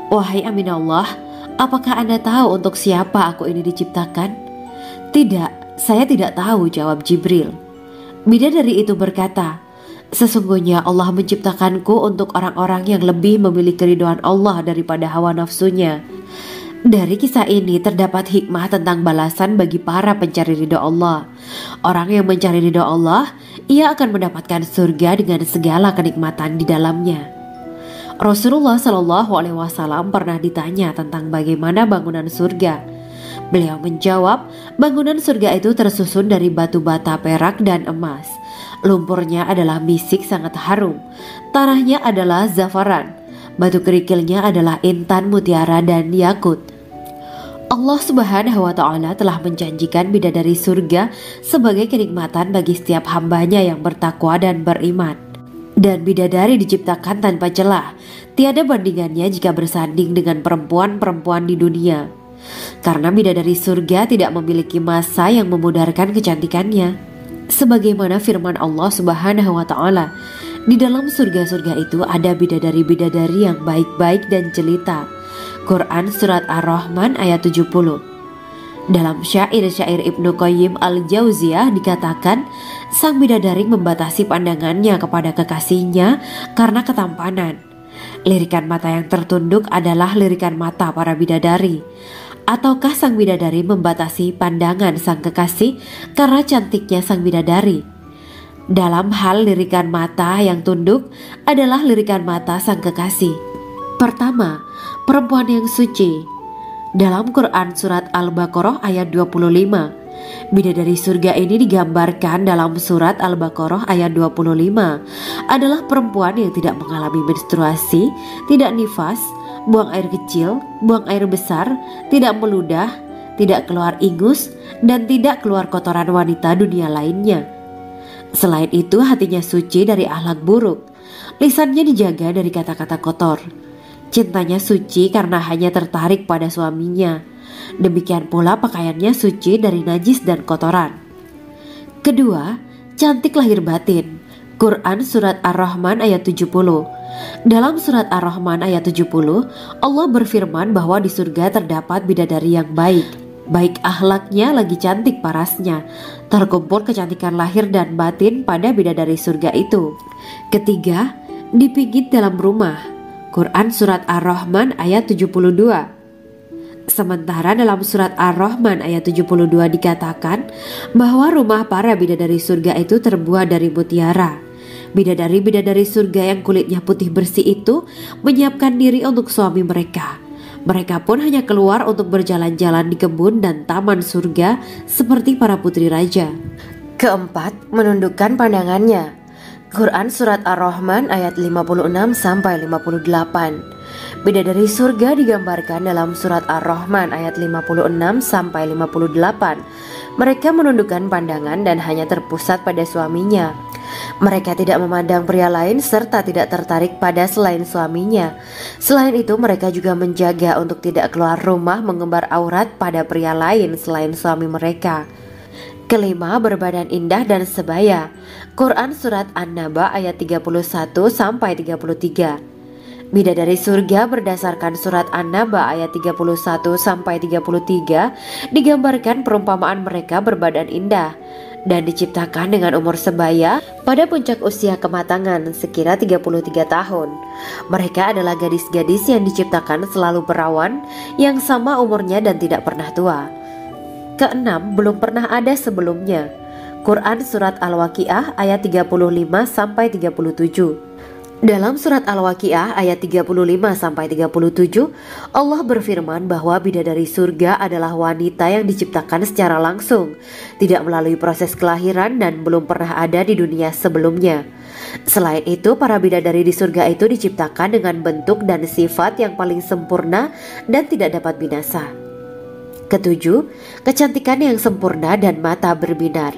wahai Aminullah, apakah Anda tahu untuk siapa aku ini diciptakan? Tidak. Saya tidak tahu, jawab Jibril. Bidadari itu berkata, sesungguhnya Allah menciptakanku untuk orang-orang yang lebih memilih keridhaan Allah daripada hawa nafsunya. Dari kisah ini terdapat hikmah tentang balasan bagi para pencari ridha Allah. Orang yang mencari ridha Allah, ia akan mendapatkan surga dengan segala kenikmatan di dalamnya. Rasulullah Shallallahu Alaihi Wasallam pernah ditanya tentang bagaimana bangunan surga. Beliau menjawab, bangunan surga itu tersusun dari batu bata, perak, dan emas. Lumpurnya adalah misik sangat harum. Tanahnya adalah zafaran. Batu kerikilnya adalah intan, mutiara, dan yakut. Allah Subhanahu wa Ta'ala telah menjanjikan bidadari surga sebagai kenikmatan bagi setiap hambanya yang bertakwa dan beriman. Dan bidadari diciptakan tanpa celah. Tiada bandingannya jika bersanding dengan perempuan-perempuan di dunia. Karena bidadari surga tidak memiliki masa yang memudarkan kecantikannya. Sebagaimana firman Allah Subhanahu wa Ta'ala, di dalam surga-surga itu ada bidadari-bidadari yang baik-baik dan jelita. Quran Surat Ar-Rahman ayat 70. Dalam syair-syair Ibnu Qayyim al-Jauziyah dikatakan, sang bidadari membatasi pandangannya kepada kekasihnya karena ketampanan. Lirikan mata yang tertunduk adalah lirikan mata para bidadari. Ataukah sang bidadari membatasi pandangan sang kekasih karena cantiknya sang bidadari? Dalam hal lirikan mata yang tunduk adalah lirikan mata sang kekasih. Pertama, perempuan yang suci. Dalam Quran Surat Al-Baqarah ayat 25, bidadari surga ini digambarkan dalam Surat Al-Baqarah ayat 25 adalah perempuan yang tidak mengalami menstruasi, tidak nifas, buang air kecil, buang air besar, tidak meludah, tidak keluar ingus, dan tidak keluar kotoran wanita dunia lainnya. Selain itu, hatinya suci dari akhlak buruk, lisannya dijaga dari kata-kata kotor. Cintanya suci karena hanya tertarik pada suaminya. Demikian pula pakaiannya suci dari najis dan kotoran. Kedua, cantik lahir batin. Quran Surat Ar-Rahman ayat 70. Dalam Surat Ar-Rahman ayat 70, Allah berfirman bahwa di surga terdapat bidadari yang baik. Baik akhlaknya lagi cantik parasnya. Terkumpul kecantikan lahir dan batin pada bidadari surga itu. Ketiga, dipijit dalam rumah. Quran Surat Ar-Rahman ayat 72. Sementara dalam Surat Ar-Rahman ayat 72 dikatakan bahwa rumah para bidadari surga itu terbuat dari mutiara. Bidadari-bidadari surga yang kulitnya putih bersih itu menyiapkan diri untuk suami mereka. Mereka pun hanya keluar untuk berjalan-jalan di kebun dan taman surga seperti para putri raja. Keempat, menundukkan pandangannya. Quran Surat Ar-Rahman ayat 56-58. Bidadari surga digambarkan dalam Surat Ar-Rahman ayat 56-58. Mereka menundukkan pandangan dan hanya terpusat pada suaminya. Mereka tidak memandang pria lain serta tidak tertarik pada selain suaminya. Selain itu, mereka juga menjaga untuk tidak keluar rumah mengembar aurat pada pria lain selain suami mereka. Kelima, berbadan indah dan sebaya. Quran Surat An-Naba ayat 31-33. Bidadari surga berdasarkan Surat An-Naba ayat 31-33 digambarkan perumpamaan mereka berbadan indah dan diciptakan dengan umur sebaya pada puncak usia kematangan sekira 33 tahun. Mereka adalah gadis-gadis yang diciptakan selalu perawan yang sama umurnya dan tidak pernah tua. Keenam, belum pernah ada sebelumnya. Quran Surat Al-Waqiah ayat 35-37. Dalam Surat Al-Waqiah ayat 35-37, Allah berfirman bahwa bidadari surga adalah wanita yang diciptakan secara langsung, tidak melalui proses kelahiran dan belum pernah ada di dunia sebelumnya. Selain itu, para bidadari di surga itu diciptakan dengan bentuk dan sifat yang paling sempurna dan tidak dapat binasa. Ketujuh, kecantikan yang sempurna dan mata berbinar.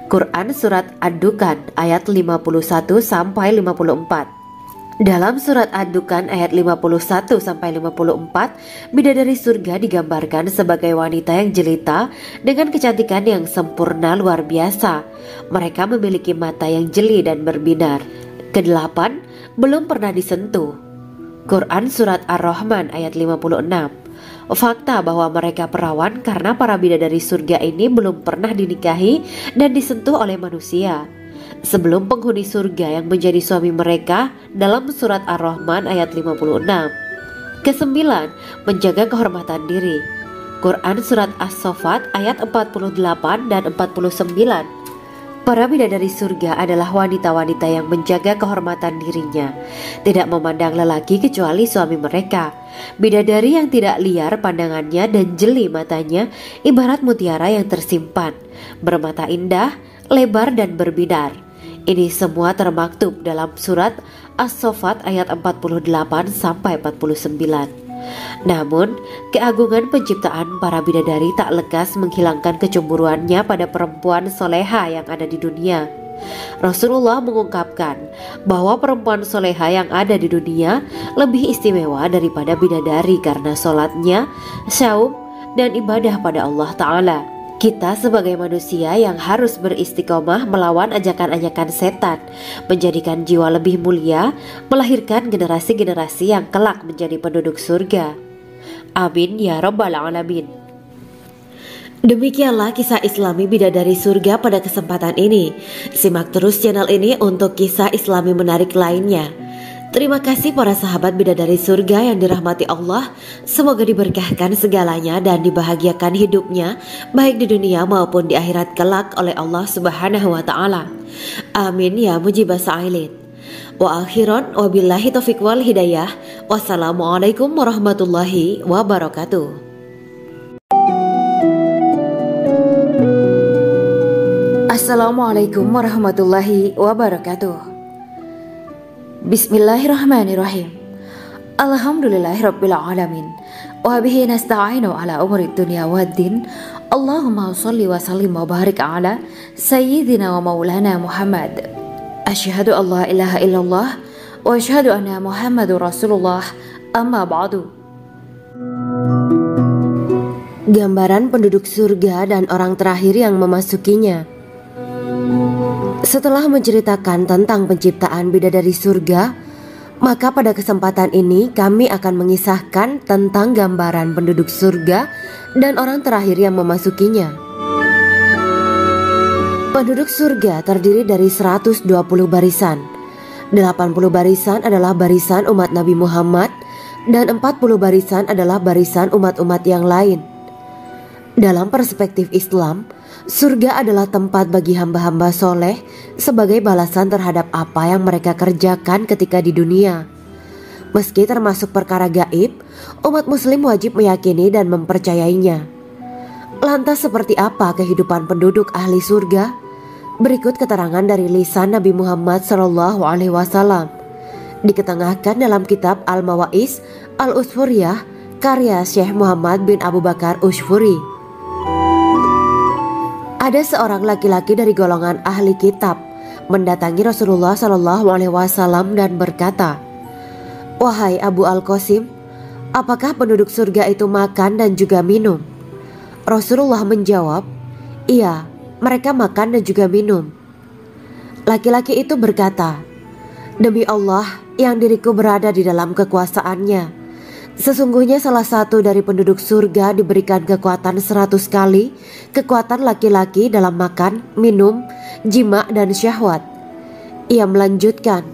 Quran Surat Ad-Dukhan ayat 51-54. Dalam Surat Ad-Dukhan ayat 51-54, bidadari surga digambarkan sebagai wanita yang jelita dengan kecantikan yang sempurna luar biasa. Mereka memiliki mata yang jeli dan berbinar. Kedelapan, belum pernah disentuh. Quran Surat Ar-Rahman ayat 56. Fakta bahwa mereka perawan karena para bidadari surga ini belum pernah dinikahi dan disentuh oleh manusia sebelum penghuni surga yang menjadi suami mereka dalam Surat Ar-Rahman ayat 56. Kesembilan, menjaga kehormatan diri. Quran Surat As-Saffat ayat 48 dan 49. Para bidadari surga adalah wanita-wanita yang menjaga kehormatan dirinya, tidak memandang lelaki kecuali suami mereka. Bidadari yang tidak liar pandangannya dan jeli matanya ibarat mutiara yang tersimpan, bermata indah, lebar dan berbinar. Ini semua termaktub dalam Surat As-Saffat ayat 48-49. Namun, keagungan penciptaan para bidadari tak lekas menghilangkan kecemburuannya pada perempuan soleha yang ada di dunia. Rasulullah mengungkapkan bahwa perempuan soleha yang ada di dunia lebih istimewa daripada bidadari karena sholatnya, saum, dan ibadah pada Allah Ta'ala. Kita sebagai manusia yang harus beristiqomah melawan ajakan-ajakan setan, menjadikan jiwa lebih mulia, melahirkan generasi-generasi yang kelak menjadi penduduk surga. Amin ya rabbal alamin. Demikianlah kisah Islami bidadari surga pada kesempatan ini. Simak terus channel ini untuk kisah Islami menarik lainnya. Terima kasih para sahabat bidadari surga yang dirahmati Allah. Semoga diberkahkan segalanya dan dibahagiakan hidupnya, baik di dunia maupun di akhirat kelak oleh Allah Subhanahu wa Ta'ala. Amin ya mujibah sa'ilin. Wa akhiran wabillahi taufiq wal hidayah. Wassalamualaikum warahmatullahi wabarakatuh. Assalamualaikum warahmatullahi wabarakatuh. Bismillahirrahmanirrahim. Alhamdulillahirabbil alamin. Wa bihi nasta'inu ala umuri dunya waddin. Allahumma shalli wa sallim wa barik ala sayyidina wa maulana Muhammad. Asyhadu an la ilaha illallah wa asyhadu anna Muhammadur Rasulullah. Amma ba'du. Gambaran penduduk surga dan orang terakhir yang memasukinya. Setelah menceritakan tentang penciptaan bidadari surga, maka pada kesempatan ini kami akan mengisahkan tentang gambaran penduduk surga dan orang terakhir yang memasukinya. Penduduk surga terdiri dari 120 barisan. 80 barisan adalah barisan umat Nabi Muhammad dan 40 barisan adalah barisan umat-umat yang lain. Dalam perspektif Islam, surga adalah tempat bagi hamba-hamba soleh sebagai balasan terhadap apa yang mereka kerjakan ketika di dunia. Meski termasuk perkara gaib, umat muslim wajib meyakini dan mempercayainya. Lantas seperti apa kehidupan penduduk ahli surga? Berikut keterangan dari lisan Nabi Muhammad SAW. Diketengahkan dalam kitab Al-Mawa'is Al-Usfuriyah karya Syekh Muhammad bin Abu Bakar Ushfuri. Ada seorang laki-laki dari golongan ahli kitab mendatangi Rasulullah SAW dan berkata, "Wahai Abu Al-Qasim, apakah penduduk surga itu makan dan juga minum?" Rasulullah menjawab, "Iya, mereka makan dan juga minum." Laki-laki itu berkata, "Demi Allah yang diriku berada di dalam kekuasaannya, sesungguhnya salah satu dari penduduk surga diberikan kekuatan 100 kali kekuatan laki-laki dalam makan, minum, jima, dan syahwat." Ia melanjutkan,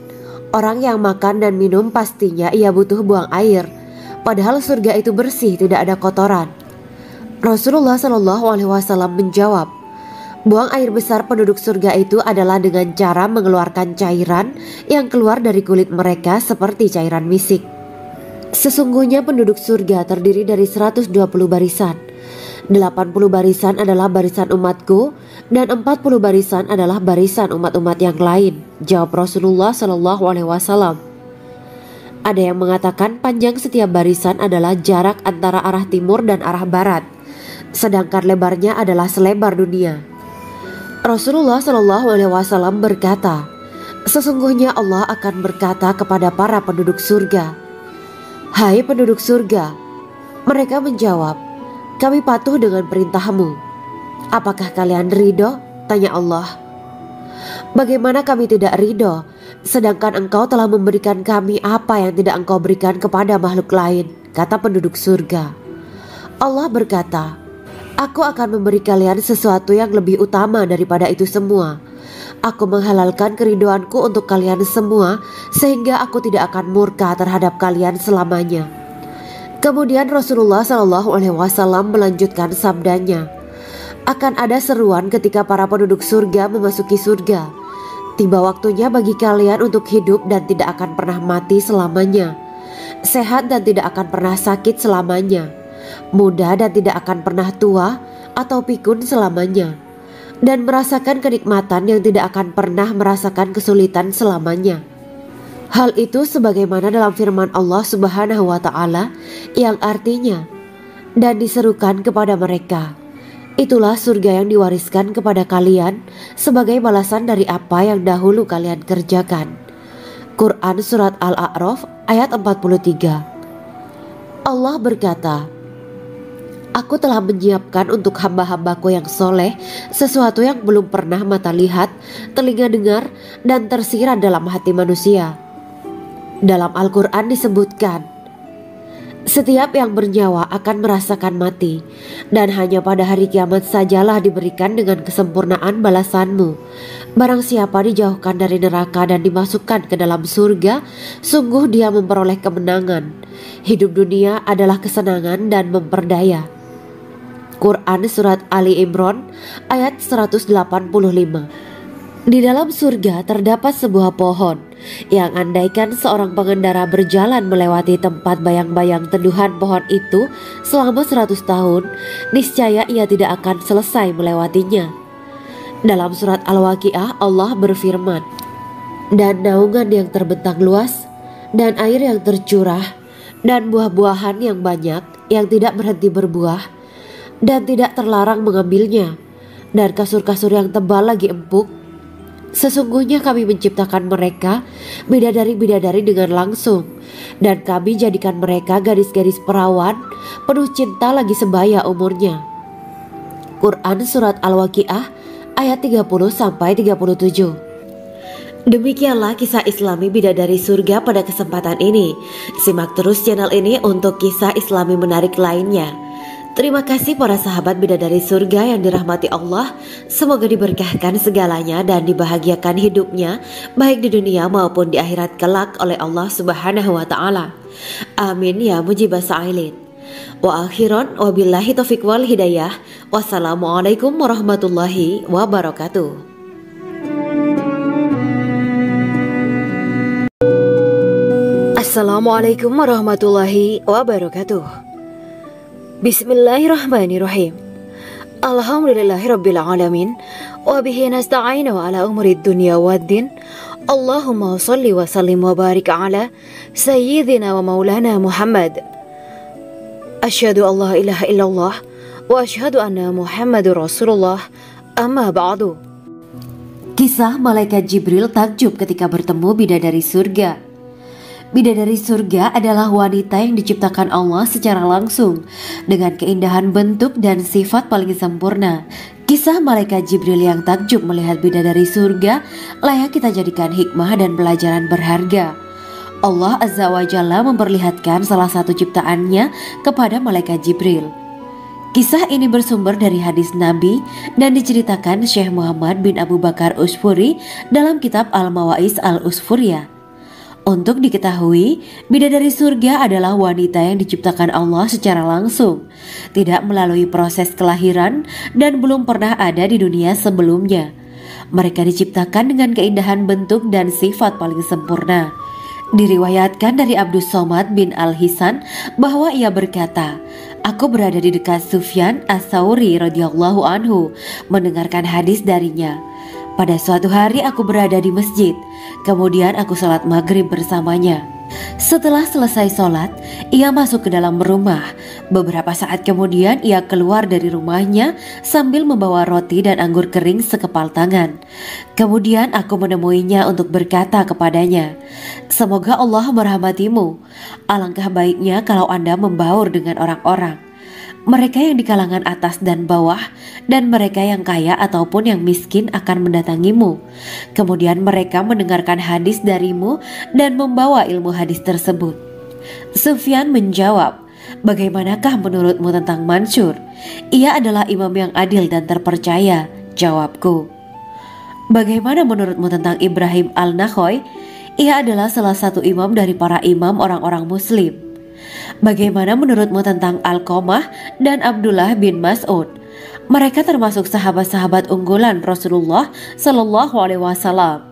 "Orang yang makan dan minum pastinya ia butuh buang air, padahal surga itu bersih, tidak ada kotoran." Rasulullah SAW menjawab, "Buang air besar penduduk surga itu adalah dengan cara mengeluarkan cairan yang keluar dari kulit mereka seperti cairan misik." Sesungguhnya penduduk surga terdiri dari 120 barisan. 80 barisan adalah barisan umatku dan 40 barisan adalah barisan umat-umat yang lain, jawab Rasulullah SAW. Ada yang mengatakan panjang setiap barisan adalah jarak antara arah timur dan arah barat, sedangkan lebarnya adalah selebar dunia. Rasulullah SAW berkata, "Sesungguhnya Allah akan berkata kepada para penduduk surga, 'Hai penduduk surga,' mereka menjawab, 'Kami patuh dengan perintahmu.' 'Apakah kalian ridho?' tanya Allah. 'Bagaimana kami tidak ridho, sedangkan engkau telah memberikan kami apa yang tidak engkau berikan kepada makhluk lain,' kata penduduk surga. Allah berkata, 'Aku akan memberi kalian sesuatu yang lebih utama daripada itu semua. Aku menghalalkan keridoanku untuk kalian semua sehingga aku tidak akan murka terhadap kalian selamanya.'" Kemudian Rasulullah SAW melanjutkan sabdanya, "Akan ada seruan ketika para penduduk surga memasuki surga. Tiba waktunya bagi kalian untuk hidup dan tidak akan pernah mati selamanya, sehat dan tidak akan pernah sakit selamanya, muda dan tidak akan pernah tua atau pikun selamanya, dan merasakan kenikmatan yang tidak akan pernah merasakan kesulitan selamanya." Hal itu sebagaimana dalam firman Allah Subhanahu wa Ta'ala yang artinya, "Dan diserukan kepada mereka, itulah surga yang diwariskan kepada kalian sebagai balasan dari apa yang dahulu kalian kerjakan." Quran Surat Al-A'raf ayat 43. Allah berkata, "Aku telah menyiapkan untuk hamba-hambaku yang soleh sesuatu yang belum pernah mata lihat, telinga dengar, dan tersirat dalam hati manusia." Dalam Al-Quran disebutkan, Setiap yang bernyawa akan merasakan mati, dan hanya pada hari kiamat sajalah diberikan dengan kesempurnaan balasanmu. Barang siapa dijauhkan dari neraka dan dimasukkan ke dalam surga, sungguh dia memperoleh kemenangan. Hidup dunia adalah kesenangan dan memperdaya. Quran Surat Ali Imran ayat 185. Di dalam surga terdapat sebuah pohon yang andaikan seorang pengendara berjalan melewati tempat bayang-bayang teduhan pohon itu selama 100 tahun, niscaya ia tidak akan selesai melewatinya. Dalam surat Al-Waqiah Allah berfirman, "Dan naungan yang terbentang luas, dan air yang tercurah, dan buah-buahan yang banyak yang tidak berhenti berbuah, dan tidak terlarang mengambilnya, dan kasur-kasur yang tebal lagi empuk. Sesungguhnya kami menciptakan mereka bidadari-bidadari dengan langsung, dan kami jadikan mereka gadis-gadis perawan penuh cinta lagi sebaya umurnya." Quran Surat Al-Waqiah ayat 30-37. Demikianlah kisah Islami bidadari surga pada kesempatan ini. Simak terus channel ini untuk kisah Islami menarik lainnya. Terima kasih para sahabat bidadari surga yang dirahmati Allah. Semoga diberkahkan segalanya dan dibahagiakan hidupnya baik di dunia maupun di akhirat kelak oleh Allah Subhanahu wa taala. Amin ya mujibah sa'ilin. Wa akhiran wabillahi taufiq wal hidayah. Wassalamualaikum warahmatullahi wabarakatuh. Assalamualaikum warahmatullahi wabarakatuh. Bismillahirrahmanirrahim. Alhamdulillahirabbil alamin wa bihi nasta'inu ala umuri dunya waddin. Allahumma shalli wa sallim wa barik ala sayyidina wa maulana Muhammad. Asyhadu an la ilaha illallah wa asyhadu anna Muhammadur Rasulullah. Amma ba'du. Kisah malaikat Jibril takjub ketika bertemu bidadari surga. Bidadari surga adalah wanita yang diciptakan Allah secara langsung dengan keindahan bentuk dan sifat paling sempurna. Kisah malaikat Jibril yang takjub melihat bidadari surga layak kita jadikan hikmah dan pelajaran berharga. Allah Azza wa Jalla memperlihatkan salah satu ciptaannya kepada malaikat Jibril. Kisah ini bersumber dari hadis Nabi dan diceritakan Syekh Muhammad bin Abu Bakar Usfuri dalam kitab Al-Mawaiz Al-Usfuriyah. Untuk diketahui, bidadari surga adalah wanita yang diciptakan Allah secara langsung, tidak melalui proses kelahiran dan belum pernah ada di dunia sebelumnya. Mereka diciptakan dengan keindahan bentuk dan sifat paling sempurna. Diriwayatkan dari Abdus Somad bin Al-Hisan bahwa ia berkata, "Aku berada di dekat Sufyan Ats-Tsauri radhiyallahu anhu mendengarkan hadis darinya. Pada suatu hari aku berada di masjid, kemudian aku sholat maghrib bersamanya. Setelah selesai sholat, ia masuk ke dalam rumah. Beberapa saat kemudian ia keluar dari rumahnya sambil membawa roti dan anggur kering sekepal tangan. Kemudian aku menemuinya untuk berkata kepadanya, 'Semoga Allah merahmatimu. Alangkah baiknya kalau Anda membaur dengan orang-orang. Mereka yang di kalangan atas dan bawah, dan mereka yang kaya ataupun yang miskin akan mendatangimu. Kemudian mereka mendengarkan hadis darimu dan membawa ilmu hadis tersebut.' Sufyan menjawab, 'Bagaimanakah menurutmu tentang Mansur? Ia adalah imam yang adil dan terpercaya.' Jawabku. 'Bagaimana menurutmu tentang Ibrahim Al-Nakhoy? Ia adalah salah satu imam dari para imam orang-orang muslim.' 'Bagaimana menurutmu tentang Alqamah dan Abdullah bin Mas'ud? Mereka termasuk sahabat-sahabat unggulan Rasulullah Sallallahu Alaihi Wasallam.'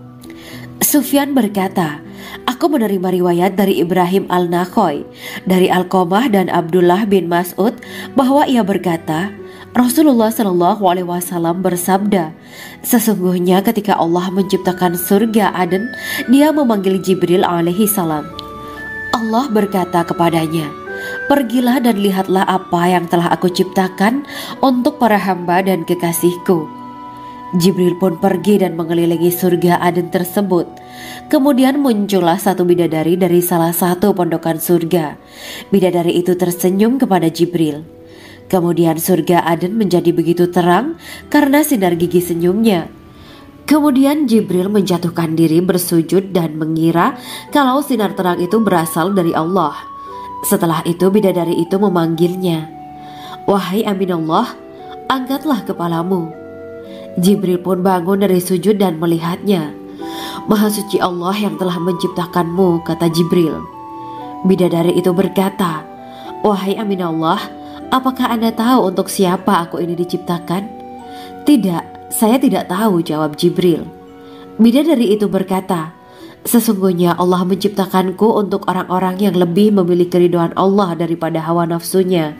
Sufyan berkata, 'Aku menerima riwayat dari Ibrahim Al-Nakhoy, dari Alqamah dan Abdullah bin Mas'ud bahwa ia berkata, Rasulullah Sallallahu Alaihi Wasallam bersabda, sesungguhnya ketika Allah menciptakan surga Aden, Dia memanggil Jibril alaihi salam. Allah berkata kepadanya, pergilah dan lihatlah apa yang telah aku ciptakan untuk para hamba dan kekasihku. Jibril pun pergi dan mengelilingi surga Aden tersebut. Kemudian muncullah satu bidadari dari salah satu pondokan surga. Bidadari itu tersenyum kepada Jibril. Kemudian surga Aden menjadi begitu terang karena sinar gigi senyumnya. Kemudian Jibril menjatuhkan diri bersujud dan mengira kalau sinar terang itu berasal dari Allah. Setelah itu bidadari itu memanggilnya, "Wahai Aminullah, angkatlah kepalamu." Jibril pun bangun dari sujud dan melihatnya. "Maha suci Allah yang telah menciptakanmu," kata Jibril. Bidadari itu berkata, "Wahai Aminullah, apakah Anda tahu untuk siapa aku ini diciptakan?" "Tidak, saya tidak tahu," jawab Jibril. Bidadari itu berkata, "Sesungguhnya Allah menciptakanku untuk orang-orang yang lebih memilih keridhaan Allah daripada hawa nafsunya."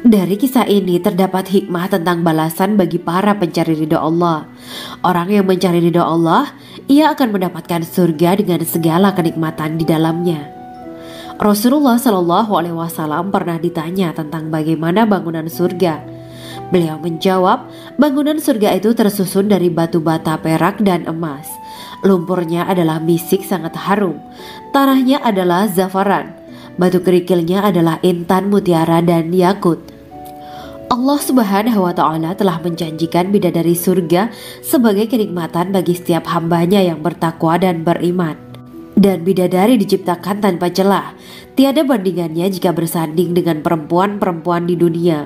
Dari kisah ini terdapat hikmah tentang balasan bagi para pencari ridho Allah. Orang yang mencari ridho Allah, ia akan mendapatkan surga dengan segala kenikmatan di dalamnya. Rasulullah Shallallahu Alaihi Wasallam pernah ditanya tentang bagaimana bangunan surga. Beliau menjawab, bangunan surga itu tersusun dari batu bata, perak, dan emas. Lumpurnya adalah misik sangat harum, tanahnya adalah zafaran, batu kerikilnya adalah intan, mutiara, dan yakut. Allah Subhanahu wa Ta'ala telah menjanjikan bidadari surga sebagai kenikmatan bagi setiap hambanya yang bertakwa dan beriman. Dan bidadari diciptakan tanpa celah, tiada bandingannya jika bersanding dengan perempuan-perempuan di dunia.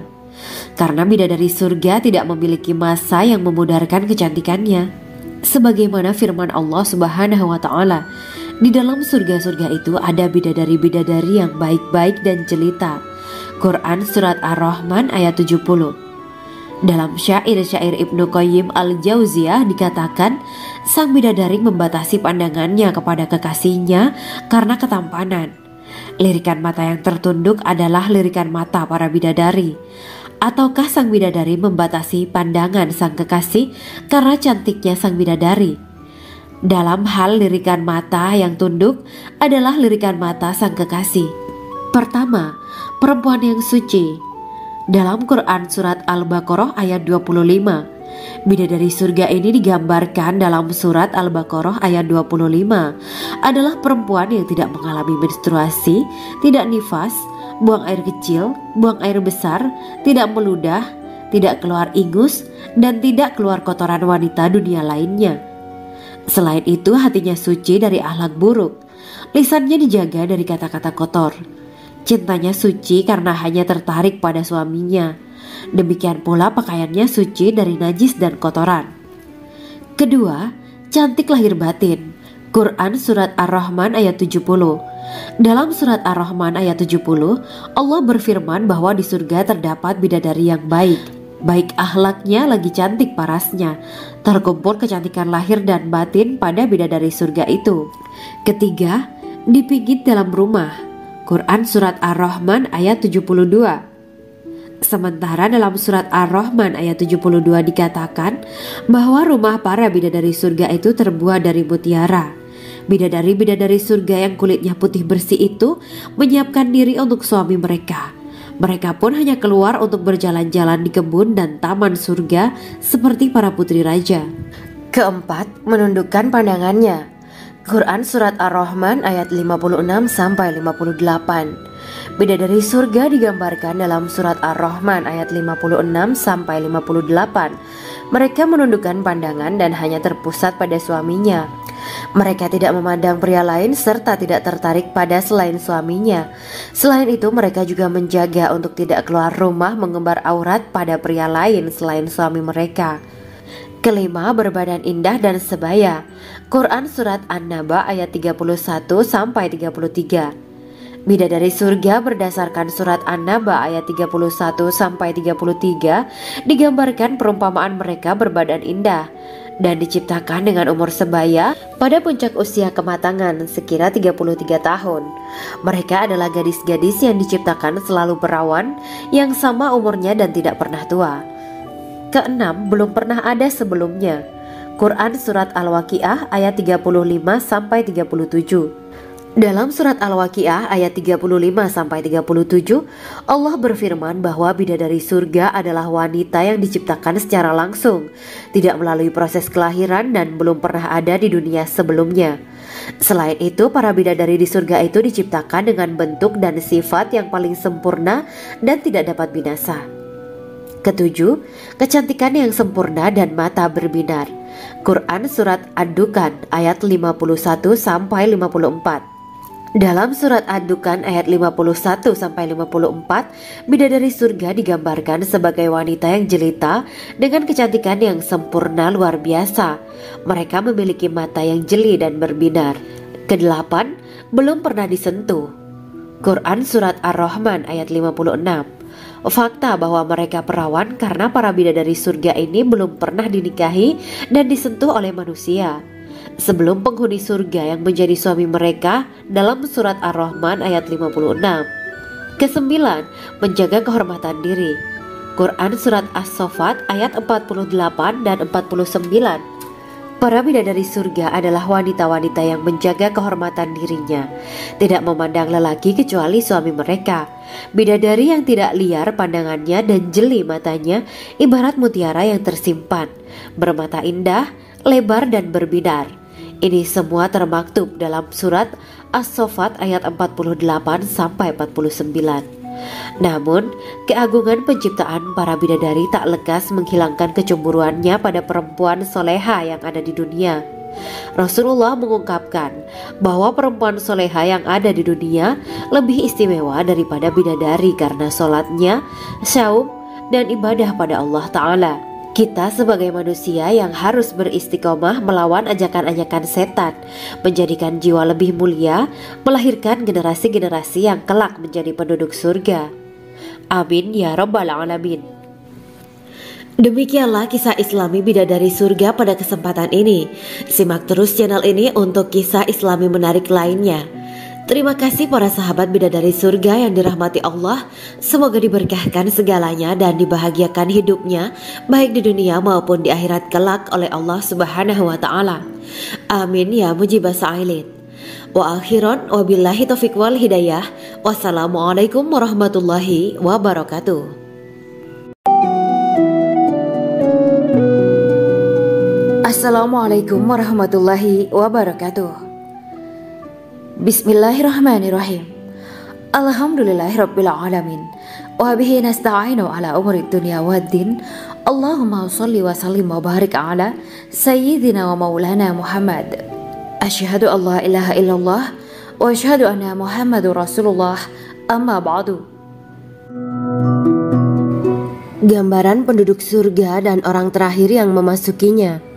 Karena bidadari surga tidak memiliki masa yang memudarkan kecantikannya. Sebagaimana firman Allah Subhanahu wa Ta'ala, di dalam surga-surga itu ada bidadari-bidadari yang baik-baik dan jelita. Quran Surat Ar-Rahman ayat 70. Dalam syair-syair Ibnu Qayyim Al-Jauziyah dikatakan, sang bidadari membatasi pandangannya kepada kekasihnya karena ketampanan. Lirikan mata yang tertunduk adalah lirikan mata para bidadari. Ataukah sang bidadari membatasi pandangan sang kekasih karena cantiknya sang bidadari? Dalam hal lirikan mata yang tunduk adalah lirikan mata sang kekasih. Pertama, perempuan yang suci. Dalam Quran Surat Al-Baqarah ayat 25, bidadari surga ini digambarkan dalam Surat Al-Baqarah ayat 25 adalah perempuan yang tidak mengalami menstruasi, tidak nifas, buang air kecil, buang air besar, tidak meludah, tidak keluar ingus, dan tidak keluar kotoran wanita dunia lainnya. Selain itu, hatinya suci dari akhlak buruk, lisannya dijaga dari kata-kata kotor. Cintanya suci karena hanya tertarik pada suaminya. Demikian pula pakaiannya suci dari najis dan kotoran. Kedua, cantik lahir batin. Quran Surat Ar-Rahman ayat 70. Dalam Surat Ar-Rahman ayat 70, Allah berfirman bahwa di surga terdapat bidadari yang baik. Baik akhlaknya lagi cantik parasnya. Terkumpul kecantikan lahir dan batin pada bidadari surga itu. Ketiga, dipijit dalam rumah. Quran Surat Ar-Rahman ayat 72. Sementara dalam Surat Ar-Rahman ayat 72 dikatakan bahwa rumah para bidadari surga itu terbuat dari mutiara. Bidadari-bidadari surga yang kulitnya putih bersih itu menyiapkan diri untuk suami mereka. Mereka pun hanya keluar untuk berjalan-jalan di kebun dan taman surga seperti para putri raja. Keempat, menundukkan pandangannya. Quran Surat Ar-Rahman ayat 56-58. Bidadari surga digambarkan dalam Surat Ar-Rahman ayat 56-58. Mereka menundukkan pandangan dan hanya terpusat pada suaminya. Mereka tidak memandang pria lain serta tidak tertarik pada selain suaminya. Selain itu, mereka juga menjaga untuk tidak keluar rumah mengembar aurat pada pria lain selain suami mereka. Kelima, berbadan indah dan sebaya. Quran Surat An-Naba ayat 31-33. Bidadari surga berdasarkan Surat An-Naba ayat 31-33 digambarkan perumpamaan mereka berbadan indah dan diciptakan dengan umur sebaya pada puncak usia kematangan sekira 33 tahun. Mereka adalah gadis-gadis yang diciptakan selalu perawan yang sama umurnya dan tidak pernah tua. Keenam, belum pernah ada sebelumnya. Quran Surat Al-Waqiah ayat 35-37. Dalam Surat Al-Waqiah ayat 35-37, Allah berfirman bahwa bidadari surga adalah wanita yang diciptakan secara langsung, tidak melalui proses kelahiran dan belum pernah ada di dunia sebelumnya. Selain itu, para bidadari di surga itu diciptakan dengan bentuk dan sifat yang paling sempurna dan tidak dapat binasa. Ketujuh, kecantikan yang sempurna dan mata berbinar. Quran Surat Ad-Dukhan ayat 51-54. Dalam surat Ad-Dukhan ayat 51-54, bidadari surga digambarkan sebagai wanita yang jelita dengan kecantikan yang sempurna luar biasa. Mereka memiliki mata yang jeli dan berbinar. Kedelapan, belum pernah disentuh. Quran surat Ar-Rahman ayat 56. Fakta bahwa mereka perawan karena para bidadari surga ini belum pernah dinikahi dan disentuh oleh manusia sebelum penghuni surga yang menjadi suami mereka dalam surat Ar-Rahman ayat 56. Kesembilan, menjaga kehormatan diri. Quran surat As-Saffat ayat 48 dan 49. Para bidadari surga adalah wanita-wanita yang menjaga kehormatan dirinya, tidak memandang lelaki kecuali suami mereka. Bidadari yang tidak liar pandangannya dan jeli matanya ibarat mutiara yang tersimpan, bermata indah, lebar dan berbinar. Ini semua termaktub dalam surat As-Saffat ayat 48 sampai 49. Namun, keagungan penciptaan para bidadari tak lekas menghilangkan kecemburuannya pada perempuan soleha yang ada di dunia. Rasulullah mengungkapkan bahwa perempuan soleha yang ada di dunia lebih istimewa daripada bidadari karena sholatnya, syaum, dan ibadah pada Allah Ta'ala. Kita sebagai manusia yang harus beristiqomah melawan ajakan-ajakan setan, menjadikan jiwa lebih mulia, melahirkan generasi-generasi yang kelak menjadi penduduk surga. Amin ya Rabbal Alamin. Demikianlah kisah Islami bidadari surga pada kesempatan ini. Simak terus channel ini untuk kisah Islami menarik lainnya. Terima kasih para sahabat bidadari surga yang dirahmati Allah. Semoga diberkahkan segalanya dan dibahagiakan hidupnya baik di dunia maupun di akhirat kelak oleh Allah Subhanahu wa Ta'ala. Amin ya mujibah sa'ilin. Wa akhiran wabillahi taufiq wal hidayah. Wassalamualaikum warahmatullahi wabarakatuh. Assalamualaikum warahmatullahi wabarakatuh. Bismillahirrahmanirrahim. Alhamdulillahirabbil alamin. Wa bihi nasta'inu ala umuri dunya waddin. Allahumma shalli wa sallim wa barik ala sayyidina wa maulana Muhammad. Asyhadu an la ilaha illallah wa asyhadu anna Muhammadur Rasulullah. Amma ba'du. Gambaran penduduk surga dan orang terakhir yang memasukinya.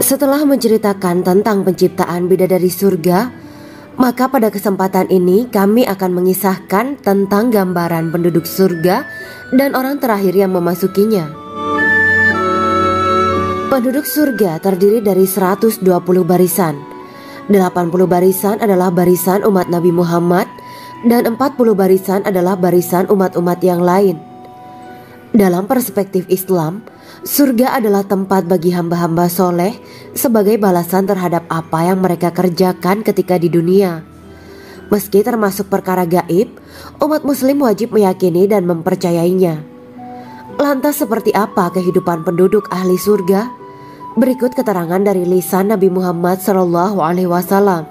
Setelah menceritakan tentang penciptaan bidadari surga, maka pada kesempatan ini kami akan mengisahkan tentang gambaran penduduk surga dan orang terakhir yang memasukinya. Penduduk surga terdiri dari 120 barisan. 80 barisan adalah barisan umat Nabi Muhammad dan 40 barisan adalah barisan umat-umat yang lain. Dalam perspektif Islam, surga adalah tempat bagi hamba-hamba soleh sebagai balasan terhadap apa yang mereka kerjakan ketika di dunia. Meski termasuk perkara gaib, umat muslim wajib meyakini dan mempercayainya. Lantas seperti apa kehidupan penduduk ahli surga? Berikut keterangan dari lisan Nabi Muhammad SAW,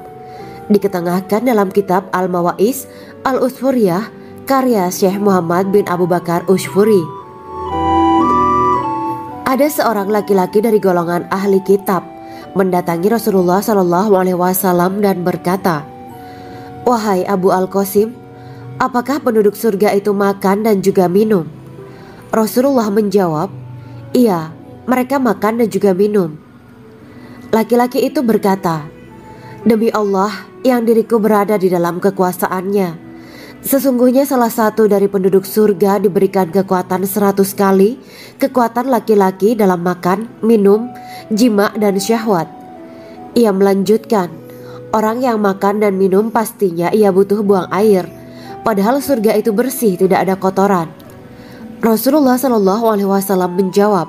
diketengahkan dalam kitab Al-Mawa'is Al-Usfuriyah karya Syekh Muhammad bin Abu Bakar Ushfuri. Ada seorang laki-laki dari golongan ahli kitab mendatangi Rasulullah SAW dan berkata, "Wahai Abu Al-Qasim, apakah penduduk surga itu makan dan juga minum?" Rasulullah menjawab, "Iya, mereka makan dan juga minum." Laki-laki itu berkata, "Demi Allah yang diriku berada di dalam kekuasaannya, sesungguhnya salah satu dari penduduk surga diberikan kekuatan 100 kali kekuatan laki-laki dalam makan, minum, jima, dan syahwat." Ia melanjutkan, "Orang yang makan dan minum pastinya ia butuh buang air, padahal surga itu bersih, tidak ada kotoran." Rasulullah SAW menjawab,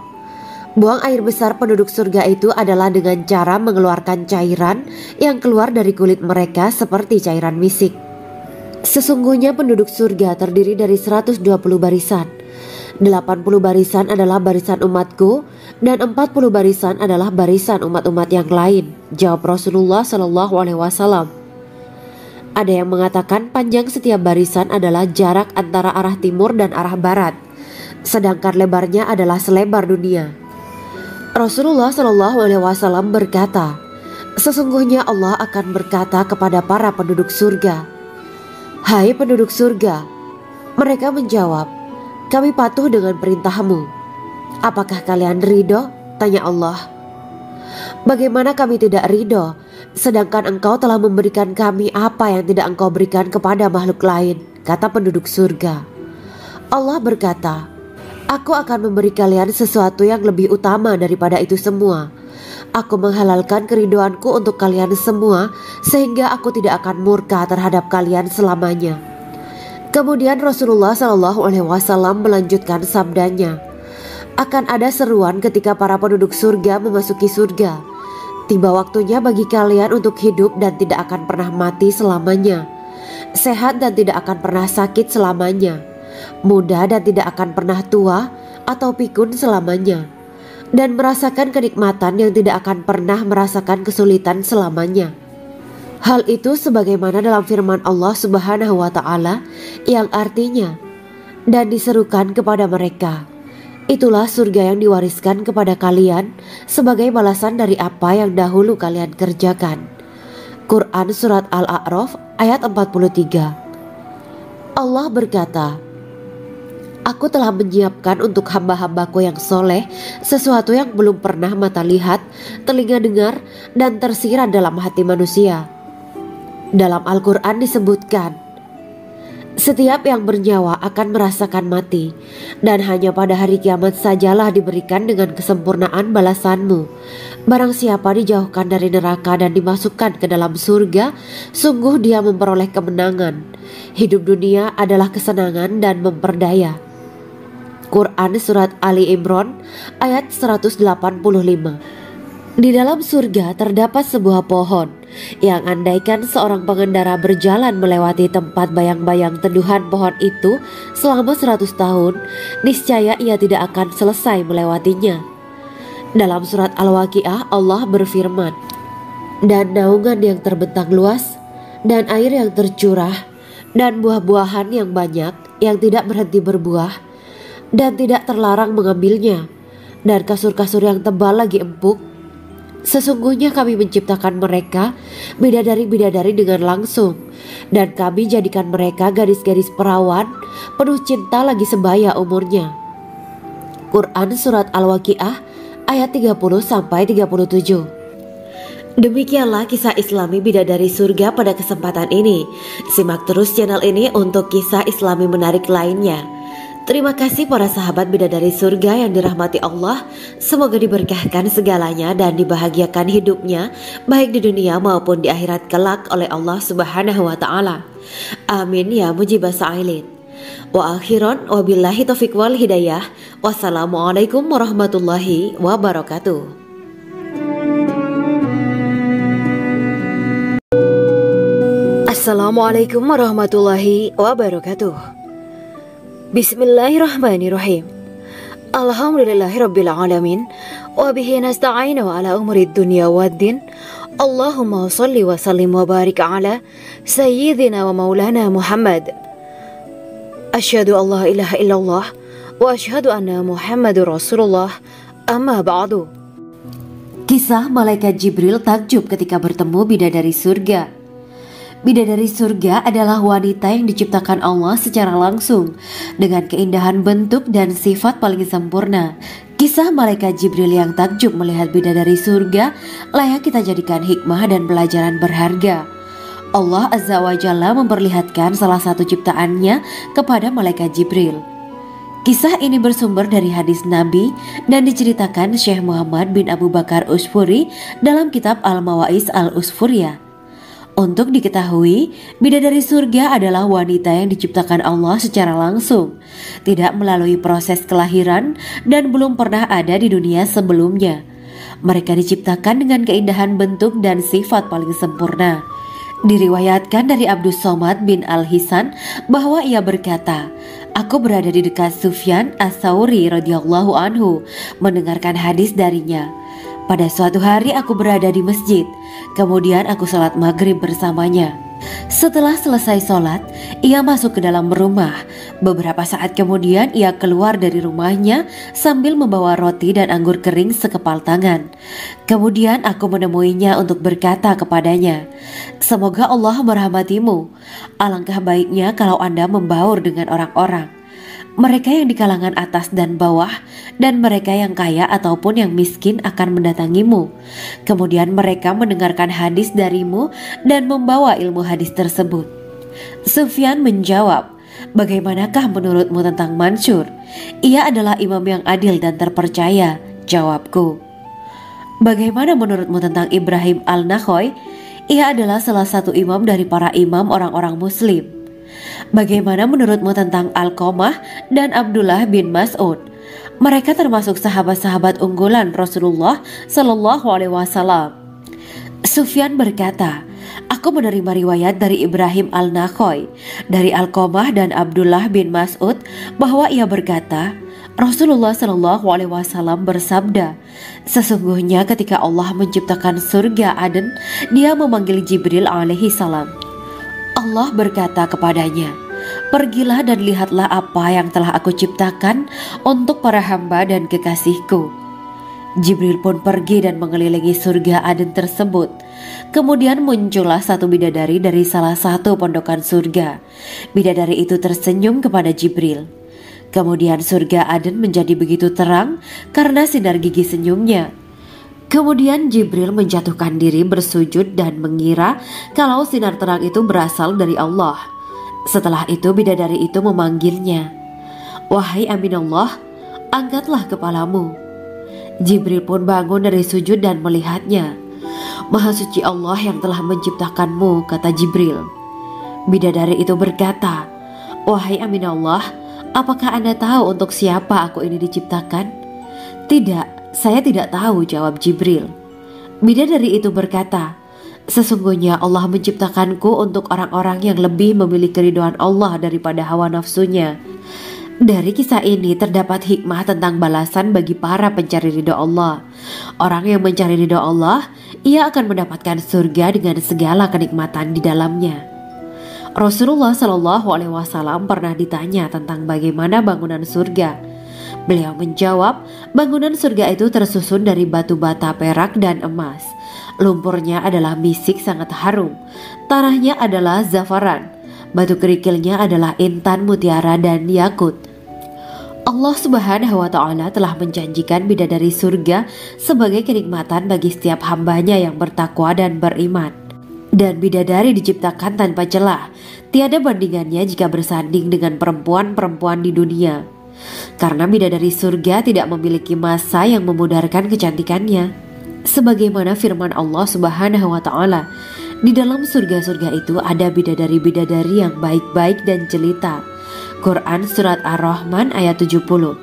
"Buang air besar penduduk surga itu adalah dengan cara mengeluarkan cairan yang keluar dari kulit mereka seperti cairan misik. Sesungguhnya penduduk surga terdiri dari 120 barisan. 80 barisan adalah barisan umatku dan 40 barisan adalah barisan umat-umat yang lain," jawab Rasulullah SAW. Ada yang mengatakan panjang setiap barisan adalah jarak antara arah timur dan arah barat, sedangkan lebarnya adalah selebar dunia. Rasulullah SAW berkata, Sesungguhnya Allah akan berkata kepada para penduduk surga, "Hai penduduk surga." Mereka menjawab, "Kami patuh dengan perintahmu." "Apakah kalian ridho?" tanya Allah. "Bagaimana kami tidak ridho, sedangkan engkau telah memberikan kami apa yang tidak engkau berikan kepada makhluk lain," kata penduduk surga. Allah berkata, "Aku akan memberi kalian sesuatu yang lebih utama daripada itu semua. Aku menghalalkan keridoanku untuk kalian semua, sehingga aku tidak akan murka terhadap kalian selamanya." Kemudian Rasulullah SAW melanjutkan sabdanya, "Akan ada seruan ketika para penduduk surga memasuki surga. Tiba waktunya bagi kalian untuk hidup dan tidak akan pernah mati selamanya, sehat dan tidak akan pernah sakit selamanya, muda dan tidak akan pernah tua atau pikun selamanya, dan merasakan kenikmatan yang tidak akan pernah merasakan kesulitan selamanya." Hal itu sebagaimana dalam firman Allah Subhanahu wa Ta'ala yang artinya, "Dan diserukan kepada mereka, itulah surga yang diwariskan kepada kalian sebagai balasan dari apa yang dahulu kalian kerjakan." Quran Surat Al-A'raf ayat 43. Allah berkata, "Aku telah menyiapkan untuk hamba-hambaku yang soleh sesuatu yang belum pernah mata lihat, telinga dengar, dan tersirat dalam hati manusia." Dalam Al-Quran disebutkan, "Setiap yang bernyawa akan merasakan mati, dan hanya pada hari kiamat sajalah diberikan dengan kesempurnaan balasanmu. Barang siapa dijauhkan dari neraka dan dimasukkan ke dalam surga, sungguh dia memperoleh kemenangan. Hidup dunia adalah kesenangan dan memperdaya." Quran Surat Ali Imran ayat 185. Di dalam surga terdapat sebuah pohon yang andaikan seorang pengendara berjalan melewati tempat bayang-bayang teduhan pohon itu selama 100 tahun, niscaya ia tidak akan selesai melewatinya. Dalam surat Al-Waqiah Allah berfirman, "Dan naungan yang terbentang luas, dan air yang tercurah, dan buah-buahan yang banyak yang tidak berhenti berbuah, dan tidak terlarang mengambilnya, dan kasur-kasur yang tebal lagi empuk. Sesungguhnya kami menciptakan mereka bidadari-bidadari dengan langsung, dan kami jadikan mereka gadis-gadis perawan penuh cinta lagi sebaya umurnya." Quran Surat Al-Waqiah ayat 30-37. Demikianlah kisah Islami bidadari surga pada kesempatan ini. Simak terus channel ini untuk kisah Islami menarik lainnya. Terima kasih para sahabat bidadari surga yang dirahmati Allah. Semoga diberkahkan segalanya dan dibahagiakan hidupnya baik di dunia maupun di akhirat kelak oleh Allah Subhanahu wa Ta'ala. Amin ya mujibah sa'ilin. Wa akhiran wabillahi taufiq wal hidayah. Wassalamualaikum warahmatullahi wabarakatuh. Assalamualaikum warahmatullahi wabarakatuh. Bismillahirrahmanirrahim. Alhamdulillahirabbil alamin wa bihi nasta'inu ala umuri dunya waddin. Allahumma shalli wa sallim wa barik ala sayyidina wa maulana Muhammad. Asyhadu an la ilaha illallah wa asyhadu anna Muhammadur Rasulullah. Amma ba'du. Kisah malaikat Jibril takjub ketika bertemu bidadari surga. Bidadari surga adalah wanita yang diciptakan Allah secara langsung dengan keindahan bentuk dan sifat paling sempurna. Kisah malaikat Jibril yang takjub melihat bidadari surga layak kita jadikan hikmah dan pelajaran berharga. Allah Azza wa Jalla memperlihatkan salah satu ciptaannya kepada malaikat Jibril. Kisah ini bersumber dari hadis Nabi dan diceritakan Syekh Muhammad bin Abu Bakar Usfuri dalam kitab Al-Mawaiz Al-Usfuriyah. Untuk diketahui, bidadari surga adalah wanita yang diciptakan Allah secara langsung, tidak melalui proses kelahiran dan belum pernah ada di dunia sebelumnya. Mereka diciptakan dengan keindahan bentuk dan sifat paling sempurna. Diriwayatkan dari Abdus Somad bin Al-Hisan bahwa ia berkata, "Aku berada di dekat Sufyan As-Sauri radhiyallahu anhu mendengarkan hadis darinya. Pada suatu hari aku berada di masjid, kemudian aku salat maghrib bersamanya. Setelah selesai sholat, ia masuk ke dalam rumah. Beberapa saat kemudian ia keluar dari rumahnya sambil membawa roti dan anggur kering sekepal tangan. Kemudian aku menemuinya untuk berkata kepadanya, "Semoga Allah merahmatimu. Alangkah baiknya kalau Anda membaur dengan orang-orang. Mereka yang di kalangan atas dan bawah, dan mereka yang kaya ataupun yang miskin akan mendatangimu. Kemudian mereka mendengarkan hadis darimu dan membawa ilmu hadis tersebut." Sufyan menjawab, "Bagaimanakah menurutmu tentang Mansur? Ia adalah imam yang adil dan terpercaya." Jawabku, "Bagaimana menurutmu tentang Ibrahim al-Nakhoy? Ia adalah salah satu imam dari para imam orang-orang muslim." "Bagaimana menurutmu tentang Alqamah dan Abdullah bin Mas'ud? Mereka termasuk sahabat-sahabat unggulan Rasulullah Shallallahu Alaihi Wasallam." Sufyan berkata, "Aku menerima riwayat dari Ibrahim al-Nakhoy, dari Alqamah dan Abdullah bin Mas'ud bahwa ia berkata, Rasulullah Shallallahu Alaihi Wasallam bersabda, sesungguhnya ketika Allah menciptakan surga Aden, Dia memanggil Jibril alaihi salam. Allah berkata kepadanya, pergilah dan lihatlah apa yang telah aku ciptakan untuk para hamba dan kekasihku. Jibril pun pergi dan mengelilingi surga Aden tersebut. Kemudian muncullah satu bidadari dari salah satu pondokan surga. Bidadari itu tersenyum kepada Jibril. Kemudian surga Aden menjadi begitu terang karena sinar gigi senyumnya. Kemudian Jibril menjatuhkan diri bersujud dan mengira kalau sinar terang itu berasal dari Allah. Setelah itu bidadari itu memanggilnya, "Wahai Aminullah, angkatlah kepalamu." Jibril pun bangun dari sujud dan melihatnya. "Maha suci Allah yang telah menciptakanmu," kata Jibril. Bidadari itu berkata, "Wahai Aminullah, apakah Anda tahu untuk siapa aku ini diciptakan?" "Tidak, saya tidak tahu," jawab Jibril. Bidadari itu berkata, "Sesungguhnya Allah menciptakanku untuk orang-orang yang lebih memilih keridhaan Allah daripada hawa nafsunya." Dari kisah ini terdapat hikmah tentang balasan bagi para pencari ridho Allah. Orang yang mencari ridho Allah, ia akan mendapatkan surga dengan segala kenikmatan di dalamnya. Rasulullah Shallallahu Alaihi Wasallam pernah ditanya tentang bagaimana bangunan surga. Beliau menjawab, bangunan surga itu tersusun dari batu bata, perak, dan emas. Lumpurnya adalah misik sangat harum. Tanahnya adalah zafaran. Batu kerikilnya adalah intan, mutiara, dan yakut. Allah Subhanahu wa Ta'ala telah menjanjikan bidadari surga sebagai kenikmatan bagi setiap hambanya yang bertakwa dan beriman. Dan bidadari diciptakan tanpa celah, tiada bandingannya jika bersanding dengan perempuan-perempuan di dunia. Karena bidadari surga tidak memiliki masa yang memudarkan kecantikannya. Sebagaimana firman Allah Subhanahu wa Ta'ala, di dalam surga-surga itu ada bidadari-bidadari yang baik-baik dan jelita. Quran Surat Ar-Rahman ayat 70.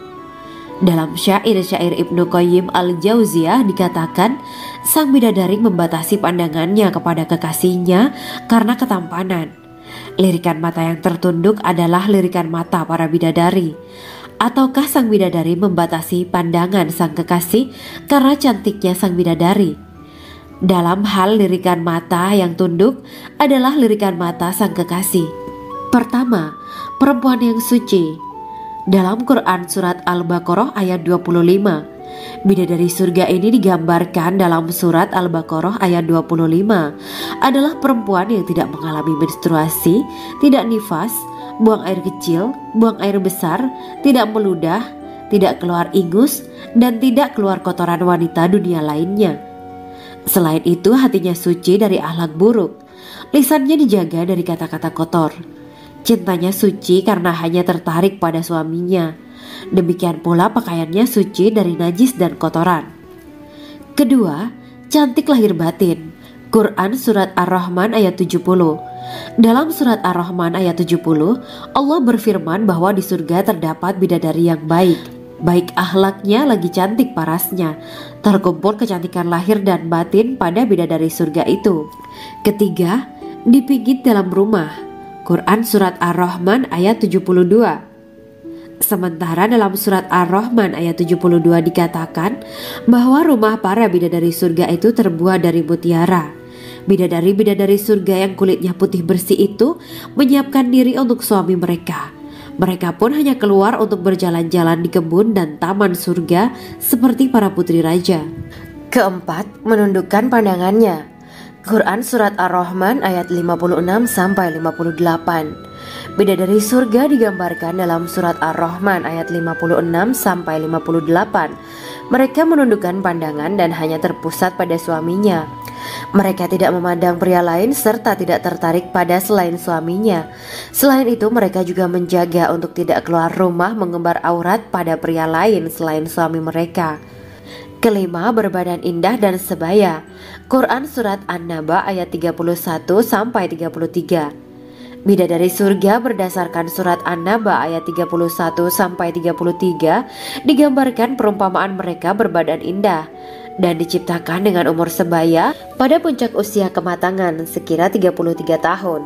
Dalam syair-syair Ibnu Qayyim al-Jauziyah dikatakan, sang bidadari membatasi pandangannya kepada kekasihnya karena ketampanan. Lirikan mata yang tertunduk adalah lirikan mata para bidadari. Ataukah sang bidadari membatasi pandangan sang kekasih karena cantiknya sang bidadari? Dalam hal lirikan mata yang tunduk adalah lirikan mata sang kekasih. Pertama, perempuan yang suci. Dalam Quran Surat Al-Baqarah ayat 25, bidadari surga ini digambarkan dalam Surat Al-Baqarah ayat 25 adalah perempuan yang tidak mengalami menstruasi, tidak nifas, buang air kecil, buang air besar, tidak meludah, tidak keluar ingus, dan tidak keluar kotoran wanita dunia lainnya. Selain itu hatinya suci dari akhlak buruk, lisannya dijaga dari kata-kata kotor. Cintanya suci karena hanya tertarik pada suaminya. Demikian pula pakaiannya suci dari najis dan kotoran. Kedua, cantik lahir batin. Quran Surat Ar-Rahman ayat 70. Dalam Surat Ar-Rahman ayat 70, Allah berfirman bahwa di surga terdapat bidadari yang baik. Baik akhlaknya lagi cantik parasnya. Terkumpul kecantikan lahir dan batin pada bidadari surga itu. Ketiga, dipijit dalam rumah. Quran Surat Ar-Rahman ayat 72. Sementara dalam Surat Ar-Rahman ayat 72 dikatakan bahwa rumah para bidadari surga itu terbuat dari mutiara. Bidadari-bidadari surga yang kulitnya putih bersih itu menyiapkan diri untuk suami mereka. Mereka pun hanya keluar untuk berjalan-jalan di kebun dan taman surga seperti para putri raja. Keempat, menundukkan pandangannya. Quran Surat Ar-Rahman ayat 56-58. Bidadari surga digambarkan dalam Surat Ar-Rahman ayat 56-58. Mereka menundukkan pandangan dan hanya terpusat pada suaminya. Mereka tidak memandang pria lain serta tidak tertarik pada selain suaminya. Selain itu, mereka juga menjaga untuk tidak keluar rumah mengembar aurat pada pria lain selain suami mereka. Kelima, berbadan indah dan sebaya. Quran Surat An-Naba ayat 31-33. Bidadari surga berdasarkan Surat An-Naba ayat 31-33 digambarkan perumpamaan mereka berbadan indah dan diciptakan dengan umur sebaya pada puncak usia kematangan sekira 33 tahun.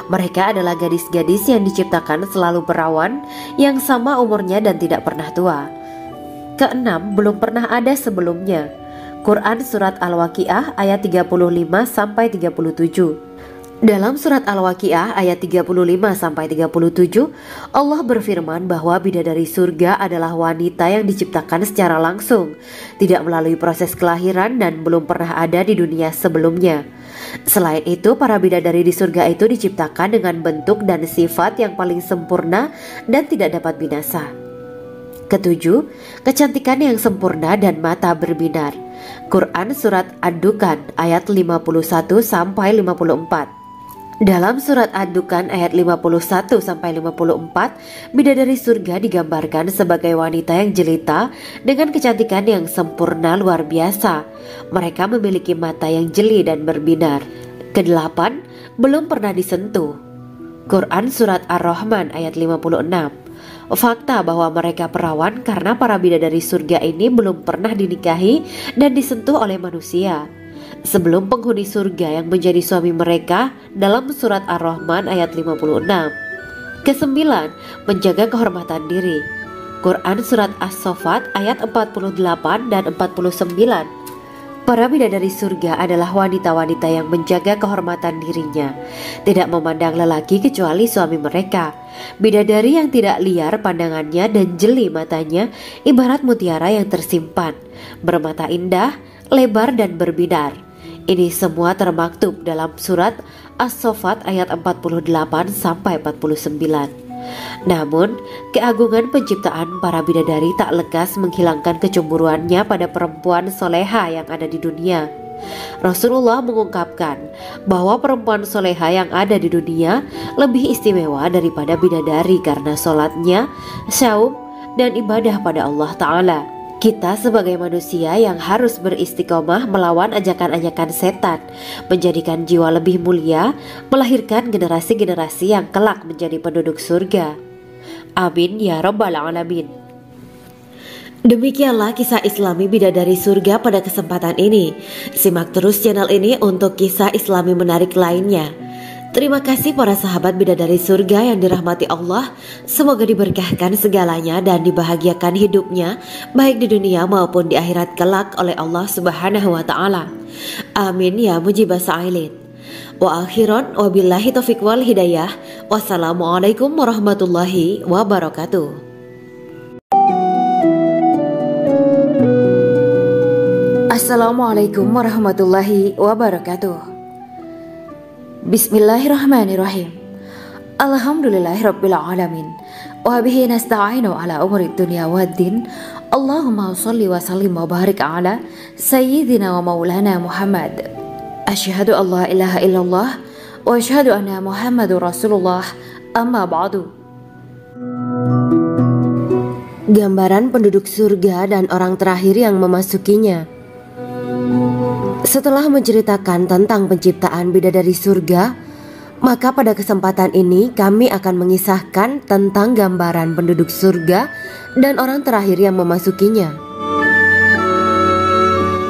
Mereka adalah gadis-gadis yang diciptakan selalu perawan yang sama umurnya dan tidak pernah tua. Keenam, belum pernah ada sebelumnya. Quran Surat Al-Waqiah ayat 35-37. Dalam Surat Al-Waqiah ayat 35-37, Allah berfirman bahwa bidadari surga adalah wanita yang diciptakan secara langsung, tidak melalui proses kelahiran dan belum pernah ada di dunia sebelumnya. Selain itu, para bidadari di surga itu diciptakan dengan bentuk dan sifat yang paling sempurna dan tidak dapat binasa. Ketujuh, kecantikan yang sempurna dan mata berbinar. Quran Surat Ad-Dukhan ayat 51-54. Dalam Surat Ad-Dukhan ayat 51-54, bidadari surga digambarkan sebagai wanita yang jelita dengan kecantikan yang sempurna luar biasa. Mereka memiliki mata yang jeli dan berbinar. Kedelapan, belum pernah disentuh. Quran Surat Ar-Rahman ayat 56. Fakta bahwa mereka perawan karena para bidadari surga ini belum pernah dinikahi dan disentuh oleh manusia sebelum penghuni surga yang menjadi suami mereka dalam Surat Ar-Rahman ayat 56. Kesembilan, menjaga kehormatan diri. Quran Surat As-Saffat ayat 48 dan 49. Para bidadari surga adalah wanita-wanita yang menjaga kehormatan dirinya, tidak memandang lelaki kecuali suami mereka. Bidadari yang tidak liar pandangannya dan jeli matanya ibarat mutiara yang tersimpan, bermata indah, lebar dan berbinar. Ini semua termaktub dalam Surat As-Saffat ayat 48-49. Namun, keagungan penciptaan para bidadari tak lekas menghilangkan kecemburuannya pada perempuan soleha yang ada di dunia. Rasulullah mengungkapkan bahwa perempuan soleha yang ada di dunia lebih istimewa daripada bidadari karena sholatnya, saum, dan ibadah pada Allah Ta'ala. Kita sebagai manusia yang harus beristiqomah melawan ajakan-ajakan setan, menjadikan jiwa lebih mulia, melahirkan generasi-generasi yang kelak menjadi penduduk surga. Amin ya Rabbal Alamin. Demikianlah kisah Islami bidadari surga pada kesempatan ini. Simak terus channel ini untuk kisah Islami menarik lainnya. Terima kasih para sahabat bidadari surga yang dirahmati Allah. Semoga diberkahkan segalanya dan dibahagiakan hidupnya baik di dunia maupun di akhirat kelak oleh Allah Subhanahu wa Ta'ala. Amin ya mujibah sa'ilin. Wa akhiran wabillahi taufiq wal hidayah. Wassalamualaikum warahmatullahi wabarakatuh. Assalamualaikum warahmatullahi wabarakatuh. Bismillahirrahmanirrahim. Alhamdulillahirabbil alamin. Wa bihi nasta'inu ala umuri dunya waddin. Allahumma shalli wa sallim wa barik ala sayyidina wa maulana Muhammad. Asyhadu an la ilaha illallah wa asyhadu anna Muhammadur Rasulullah. Amma ba'du. Gambaran penduduk surga dan orang terakhir yang memasukinya. Setelah menceritakan tentang penciptaan bidadari surga, maka pada kesempatan ini kami akan mengisahkan tentang gambaran penduduk surga dan orang terakhir yang memasukinya.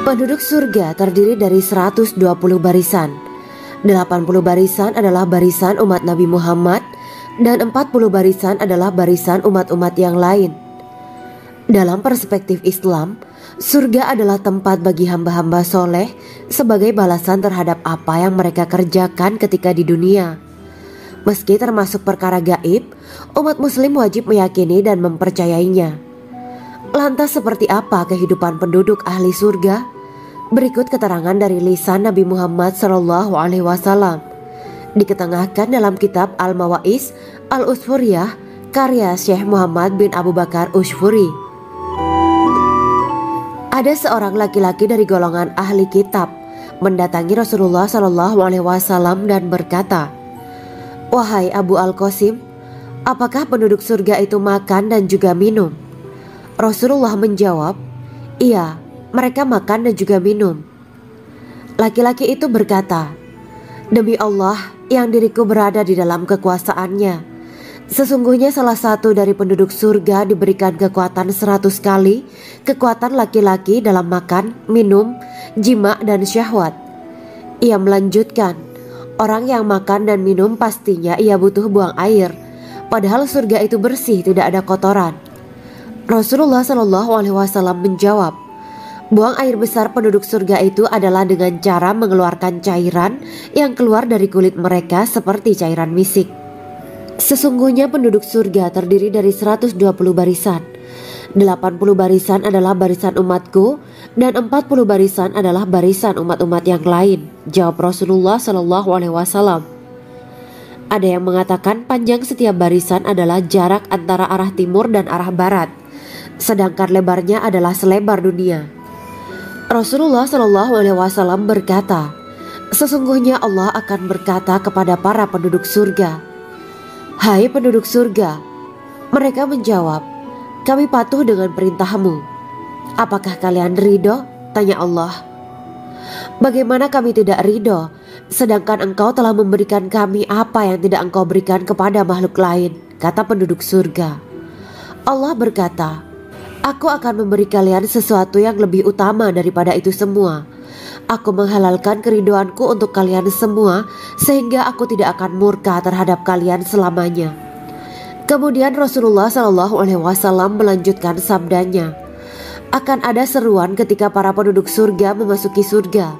Penduduk surga terdiri dari 120 barisan. 80 barisan adalah barisan umat Nabi Muhammad dan 40 barisan adalah barisan umat-umat yang lain. Dalam perspektif Islam, surga adalah tempat bagi hamba-hamba soleh sebagai balasan terhadap apa yang mereka kerjakan ketika di dunia. Meski termasuk perkara gaib, umat muslim wajib meyakini dan mempercayainya. Lantas seperti apa kehidupan penduduk ahli surga? Berikut keterangan dari lisan Nabi Muhammad SAW, diketengahkan dalam kitab Al-Mawa'is Al-Usfuriyah karya Syekh Muhammad bin Abu Bakar Ushfuri. Ada seorang laki-laki dari golongan ahli kitab mendatangi Rasulullah SAW dan berkata, "Wahai Abu Al-Qasim, apakah penduduk surga itu makan dan juga minum?" Rasulullah menjawab, "Iya, mereka makan dan juga minum." Laki-laki itu berkata, "Demi Allah yang diriku berada di dalam kekuasaannya, sesungguhnya salah satu dari penduduk surga diberikan kekuatan 100 kali kekuatan laki-laki dalam makan, minum, jima dan syahwat." Ia melanjutkan, "Orang yang makan dan minum pastinya ia butuh buang air, padahal surga itu bersih, tidak ada kotoran." Rasulullah SAW menjawab, "Buang air besar penduduk surga itu adalah dengan cara mengeluarkan cairan yang keluar dari kulit mereka seperti cairan misik. Sesungguhnya penduduk surga terdiri dari 120 barisan. 80 barisan adalah barisan umatku dan 40 barisan adalah barisan umat-umat yang lain," jawab Rasulullah SAW. Ada yang mengatakan panjang setiap barisan adalah jarak antara arah timur dan arah barat, sedangkan lebarnya adalah selebar dunia. Rasulullah SAW berkata, "Sesungguhnya Allah akan berkata kepada para penduduk surga, 'Hai penduduk surga,' mereka menjawab, 'Kami patuh dengan perintahmu.' 'Apakah kalian ridho?' tanya Allah. 'Bagaimana kami tidak ridho, sedangkan engkau telah memberikan kami apa yang tidak engkau berikan kepada makhluk lain,' kata penduduk surga. Allah berkata, 'Aku akan memberi kalian sesuatu yang lebih utama daripada itu semua. Aku menghalalkan keridoanku untuk kalian semua sehingga aku tidak akan murka terhadap kalian selamanya.'" Kemudian Rasulullah SAW melanjutkan sabdanya, "Akan ada seruan ketika para penduduk surga memasuki surga.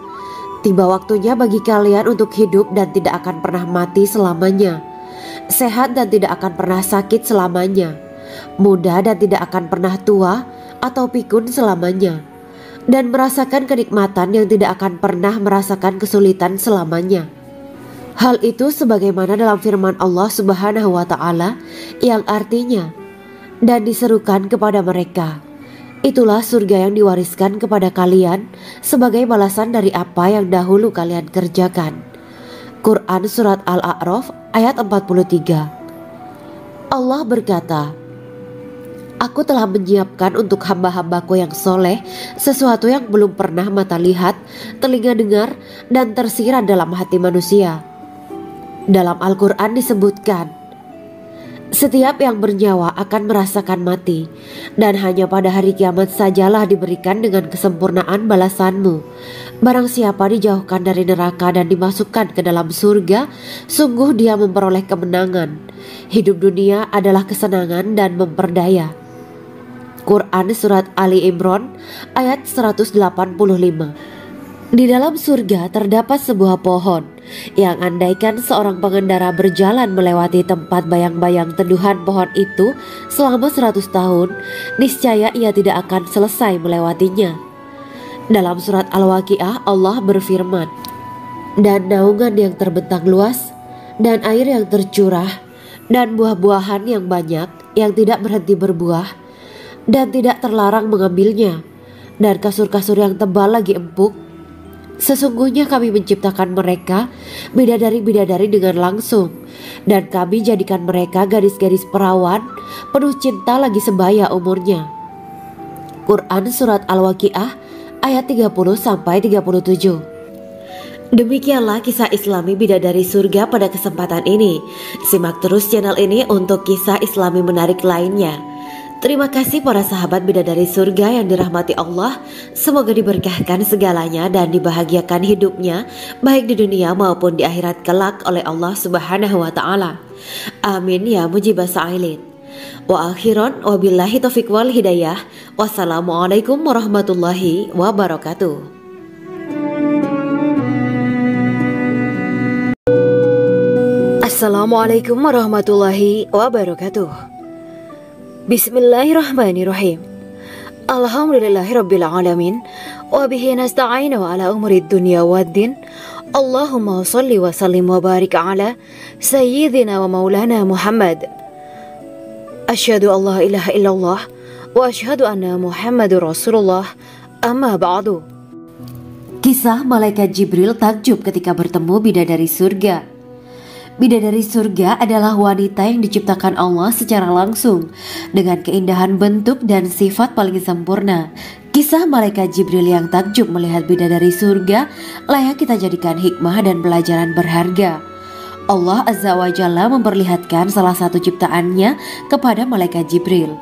Tiba waktunya bagi kalian untuk hidup dan tidak akan pernah mati selamanya, sehat dan tidak akan pernah sakit selamanya, muda dan tidak akan pernah tua atau pikun selamanya, dan merasakan kenikmatan yang tidak akan pernah merasakan kesulitan selamanya." Hal itu sebagaimana dalam firman Allah Subhanahu wa Ta'ala yang artinya, "Dan diserukan kepada mereka, itulah surga yang diwariskan kepada kalian sebagai balasan dari apa yang dahulu kalian kerjakan." Quran Surat Al-A'raf ayat 43. Allah berkata, "Aku telah menyiapkan untuk hamba-hambaku yang soleh sesuatu yang belum pernah mata lihat, telinga dengar, dan tersirat dalam hati manusia." Dalam Al-Quran disebutkan, "Setiap yang bernyawa akan merasakan mati, dan hanya pada hari kiamat sajalah diberikan dengan kesempurnaan balasanmu. Barang siapa dijauhkan dari neraka dan dimasukkan ke dalam surga, sungguh dia memperoleh kemenangan. Hidup dunia adalah kesenangan dan memperdaya." Quran Surat Ali Imran ayat 185. Di dalam surga terdapat sebuah pohon yang andaikan seorang pengendara berjalan melewati tempat bayang-bayang teduhan pohon itu selama 100 tahun, niscaya ia tidak akan selesai melewatinya. Dalam surat Al-Waqiah Allah berfirman, "Dan naungan yang terbentang luas, dan air yang tercurah, dan buah-buahan yang banyak yang tidak berhenti berbuah, dan tidak terlarang mengambilnya, dan kasur-kasur yang tebal lagi empuk. Sesungguhnya kami menciptakan mereka bidadari-bidadari dengan langsung, dan kami jadikan mereka gadis-gadis perawan penuh cinta lagi sebaya umurnya." Quran Surat Al-Waqiah ayat 30-37. Demikianlah kisah Islami bidadari surga pada kesempatan ini. Simak terus channel ini untuk kisah Islami menarik lainnya. Terima kasih para sahabat bidadari surga yang dirahmati Allah. Semoga diberkahkan segalanya dan dibahagiakan hidupnya baik di dunia maupun di akhirat kelak oleh Allah Subhanahu wa Ta'ala. Amin ya mujibas sa'ilin. Wa akhiran wabillahi taufiq wal hidayah. Wassalamualaikum warahmatullahi wabarakatuh. Assalamualaikum warahmatullahi wabarakatuh. Bismillahirrahmanirrahim. Alhamdulillahirabbil alamin wa bihi nasta'inu ala umurid dunya waddin. Allahumma shalli wa sallim wa barik ala sayyidina wa maulana Muhammad. Asyhadu an la ilaha illallah wa asyhadu anna Muhammadur Rasulullah. Amma ba'du. Kisah malaikat Jibril takjub ketika bertemu bidadari surga. Bidadari surga adalah wanita yang diciptakan Allah secara langsung dengan keindahan bentuk dan sifat paling sempurna. Kisah malaikat Jibril yang takjub melihat bidadari surga layak kita jadikan hikmah dan pelajaran berharga. Allah Azza wa Jalla memperlihatkan salah satu ciptaannya kepada malaikat Jibril.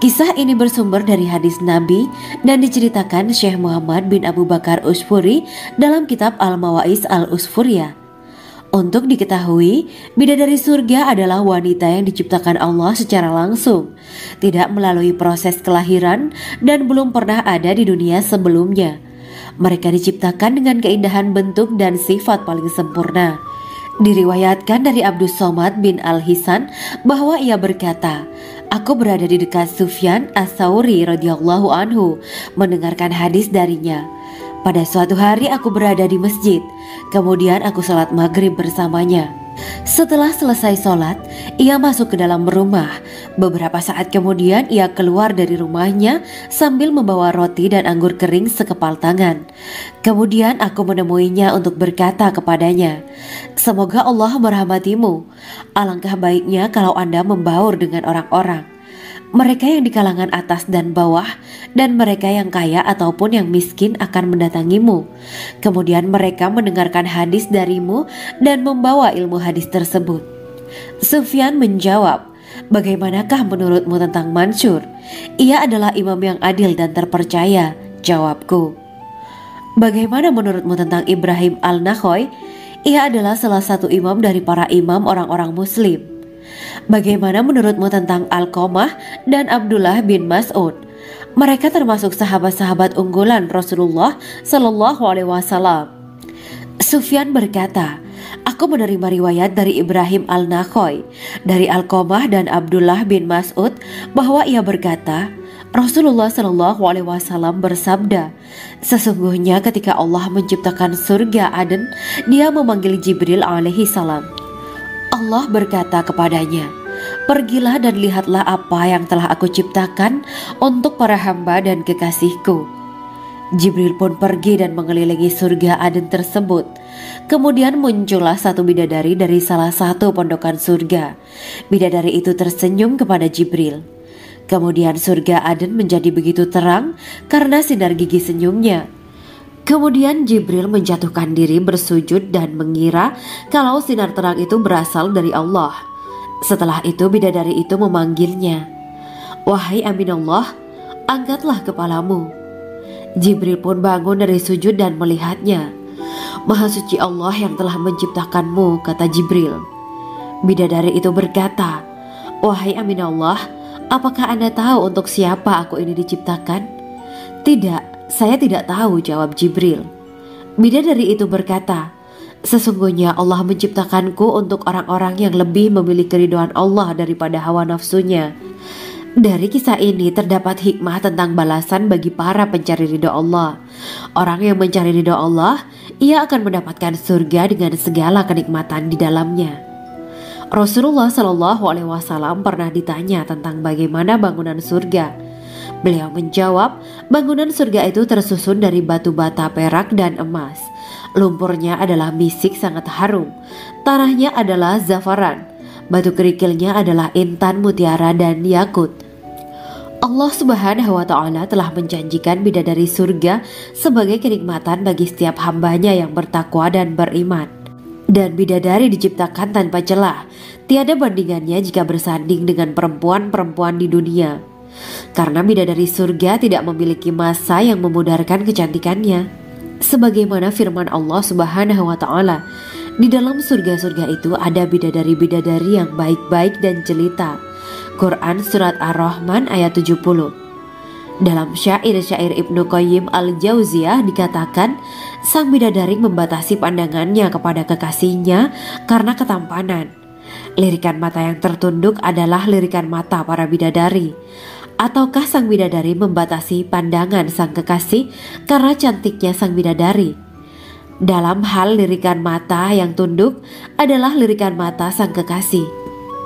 Kisah ini bersumber dari hadis Nabi dan diceritakan Syekh Muhammad bin Abu Bakar Usfuri dalam kitab Al-Mawaiz Al-Usfuriyah. Untuk diketahui, bidadari surga adalah wanita yang diciptakan Allah secara langsung, tidak melalui proses kelahiran dan belum pernah ada di dunia sebelumnya. Mereka diciptakan dengan keindahan bentuk dan sifat paling sempurna. Diriwayatkan dari Abdus Somad bin Al-Hisan bahwa ia berkata, "Aku berada di dekat Sufyan Ats-Tsauri radhiyallahu anhu mendengarkan hadis darinya. Pada suatu hari aku berada di masjid, kemudian aku sholat maghrib bersamanya. Setelah selesai sholat, ia masuk ke dalam rumah. Beberapa saat kemudian ia keluar dari rumahnya sambil membawa roti dan anggur kering sekepal tangan. Kemudian aku menemuinya untuk berkata kepadanya, 'Semoga Allah merahmatimu. Alangkah baiknya kalau Anda membaur dengan orang-orang. Mereka yang di kalangan atas dan bawah, dan mereka yang kaya ataupun yang miskin akan mendatangimu. Kemudian mereka mendengarkan hadis darimu dan membawa ilmu hadis tersebut.' Sufyan menjawab, 'Bagaimanakah menurutmu tentang Mansur? Ia adalah imam yang adil dan terpercaya.' Jawabku, 'Bagaimana menurutmu tentang Ibrahim Al-Nakhoy? Ia adalah salah satu imam dari para imam orang-orang muslim.' Bagaimana menurutmu tentang Alqamah dan Abdullah bin Mas'ud? Mereka termasuk sahabat-sahabat unggulan Rasulullah Sallallahu Alaihi Wasallam.' Sufyan berkata, 'Aku menerima riwayat dari Ibrahim Al-Nakhoy, dari Alqamah dan Abdullah bin Mas'ud bahwa ia berkata, Rasulullah Sallallahu Alaihi Wasallam bersabda, sesungguhnya ketika Allah menciptakan surga Aden, Dia memanggil Jibril alaihi salam. Allah berkata kepadanya, pergilah dan lihatlah apa yang telah aku ciptakan untuk para hamba dan kekasihku. Jibril pun pergi dan mengelilingi surga Aden tersebut. Kemudian muncullah satu bidadari dari salah satu pondokan surga. Bidadari itu tersenyum kepada Jibril. Kemudian surga Aden menjadi begitu terang karena sinar gigi senyumnya. Kemudian Jibril menjatuhkan diri bersujud dan mengira kalau sinar terang itu berasal dari Allah. Setelah itu bidadari itu memanggilnya, wahai Aminullah, angkatlah kepalamu. Jibril pun bangun dari sujud dan melihatnya. Maha suci Allah yang telah menciptakanmu, kata Jibril. Bidadari itu berkata, wahai Aminullah, apakah Anda tahu untuk siapa aku ini diciptakan? Tidak. Saya tidak tahu, jawab Jibril. Bidadari itu berkata, sesungguhnya Allah menciptakanku untuk orang-orang yang lebih memilih keridhaan Allah daripada hawa nafsunya. Dari kisah ini terdapat hikmah tentang balasan bagi para pencari ridha Allah. Orang yang mencari ridha Allah, ia akan mendapatkan surga dengan segala kenikmatan di dalamnya. Rasulullah Shallallahu Alaihi Wasallam pernah ditanya tentang bagaimana bangunan surga. Beliau menjawab, bangunan surga itu tersusun dari batu bata perak dan emas. Lumpurnya adalah misik sangat harum. Tanahnya adalah zafaran. Batu kerikilnya adalah intan, mutiara, dan yakut. Allah Subhanahu wa Ta'ala telah menjanjikan bidadari surga sebagai kenikmatan bagi setiap hambanya yang bertakwa dan beriman. Dan bidadari diciptakan tanpa celah. Tiada bandingannya jika bersanding dengan perempuan-perempuan di dunia. Karena bidadari surga tidak memiliki masa yang memudarkan kecantikannya. Sebagaimana firman Allah Subhanahu wa Ta'ala, di dalam surga-surga itu ada bidadari-bidadari yang baik-baik dan jelita. Quran Surat Ar-Rahman ayat 70. Dalam syair-syair Ibnu Qayyim al-Jauziyah dikatakan, sang bidadari membatasi pandangannya kepada kekasihnya karena ketampanan. Lirikan mata yang tertunduk adalah lirikan mata para bidadari. Ataukah sang bidadari membatasi pandangan sang kekasih karena cantiknya sang bidadari? Dalam hal lirikan mata yang tunduk adalah lirikan mata sang kekasih.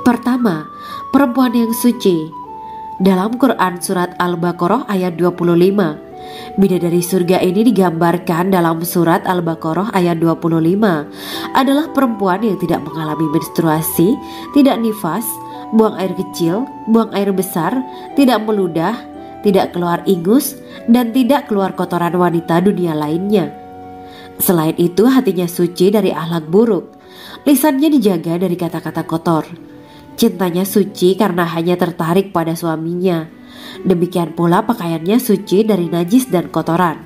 Pertama, perempuan yang suci. Dalam Quran Surat Al-Baqarah ayat 25, bidadari surga ini digambarkan dalam Surat Al-Baqarah ayat 25 adalah perempuan yang tidak mengalami menstruasi, tidak nifas, buang air kecil, buang air besar, tidak meludah, tidak keluar ingus, dan tidak keluar kotoran wanita dunia lainnya. Selain itu, hatinya suci dari akhlak buruk, lisannya dijaga dari kata-kata kotor. Cintanya suci karena hanya tertarik pada suaminya. Demikian pula pakaiannya suci dari najis dan kotoran.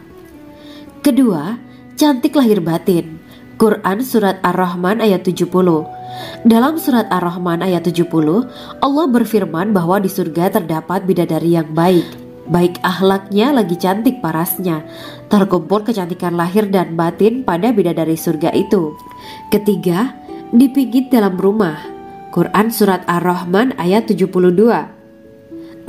Kedua, cantik lahir batin. Quran Surat Ar-Rahman ayat 70. Dalam Surat Ar-Rahman ayat 70, Allah berfirman bahwa di surga terdapat bidadari yang baik. Baik akhlaknya lagi cantik parasnya. Terkumpul kecantikan lahir dan batin pada bidadari surga itu. Ketiga, dipijit dalam rumah. Quran Surat Ar-Rahman ayat 72.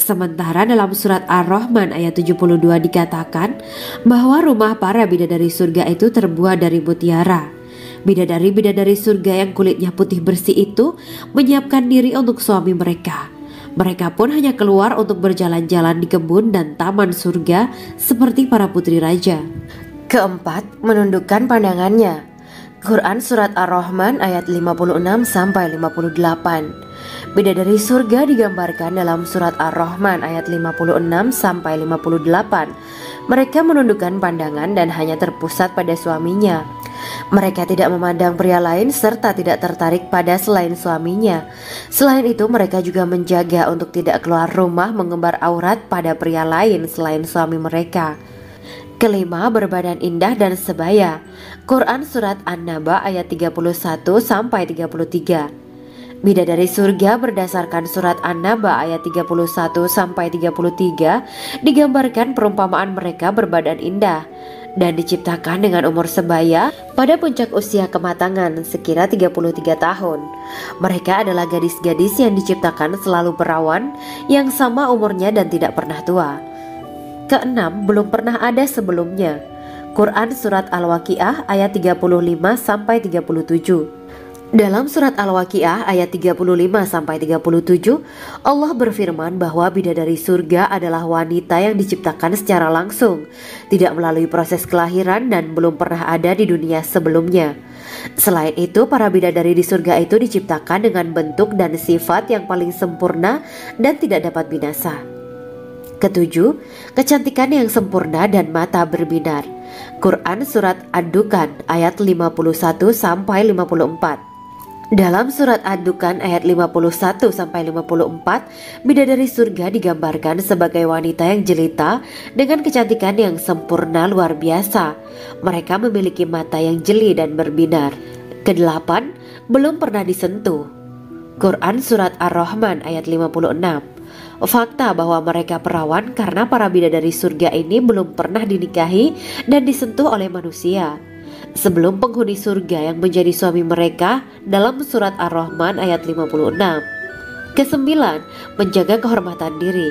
Sementara dalam Surat Ar-Rahman ayat 72 dikatakan bahwa rumah para bidadari surga itu terbuat dari mutiara. Bidadari-bidadari surga yang kulitnya putih bersih itu menyiapkan diri untuk suami mereka. Mereka pun hanya keluar untuk berjalan-jalan di kebun dan taman surga seperti para putri raja. Keempat, menundukkan pandangannya. Quran Surat Ar-Rahman ayat 56-58. Bidadari surga digambarkan dalam Surat Ar-Rahman ayat 56-58. Mereka menundukkan pandangan dan hanya terpusat pada suaminya. Mereka tidak memandang pria lain serta tidak tertarik pada selain suaminya. Selain itu, mereka juga menjaga untuk tidak keluar rumah mengembar aurat pada pria lain selain suami mereka. Kelima, berbadan indah dan sebaya. Quran Surat An-Naba ayat 31-33. Bidadari surga berdasarkan Surat An-Naba ayat 31-33 digambarkan perumpamaan mereka berbadan indah dan diciptakan dengan umur sebaya pada puncak usia kematangan sekira 33 tahun. Mereka adalah gadis-gadis yang diciptakan selalu perawan, yang sama umurnya dan tidak pernah tua. Keenam, belum pernah ada sebelumnya. Quran Surat Al-Waqiah ayat 35-37. Dalam Surat Al-Waqiah ayat 35-37, Allah berfirman bahwa bidadari surga adalah wanita yang diciptakan secara langsung, tidak melalui proses kelahiran dan belum pernah ada di dunia sebelumnya. Selain itu, para bidadari di surga itu diciptakan dengan bentuk dan sifat yang paling sempurna dan tidak dapat binasa. Ketujuh, kecantikan yang sempurna dan mata berbinar. Quran Surat Ad-Dukhan ayat 51-54. Dalam Surat Ad-Dukhan ayat 51-54, bidadari surga digambarkan sebagai wanita yang jelita dengan kecantikan yang sempurna luar biasa. Mereka memiliki mata yang jeli dan berbinar. Kedelapan, belum pernah disentuh. Quran Surat Ar-Rahman ayat 56. Fakta bahwa mereka perawan karena para bidadari surga ini belum pernah dinikahi dan disentuh oleh manusia sebelum penghuni surga yang menjadi suami mereka dalam Surat Ar-Rahman ayat 56. Kesembilan, menjaga kehormatan diri.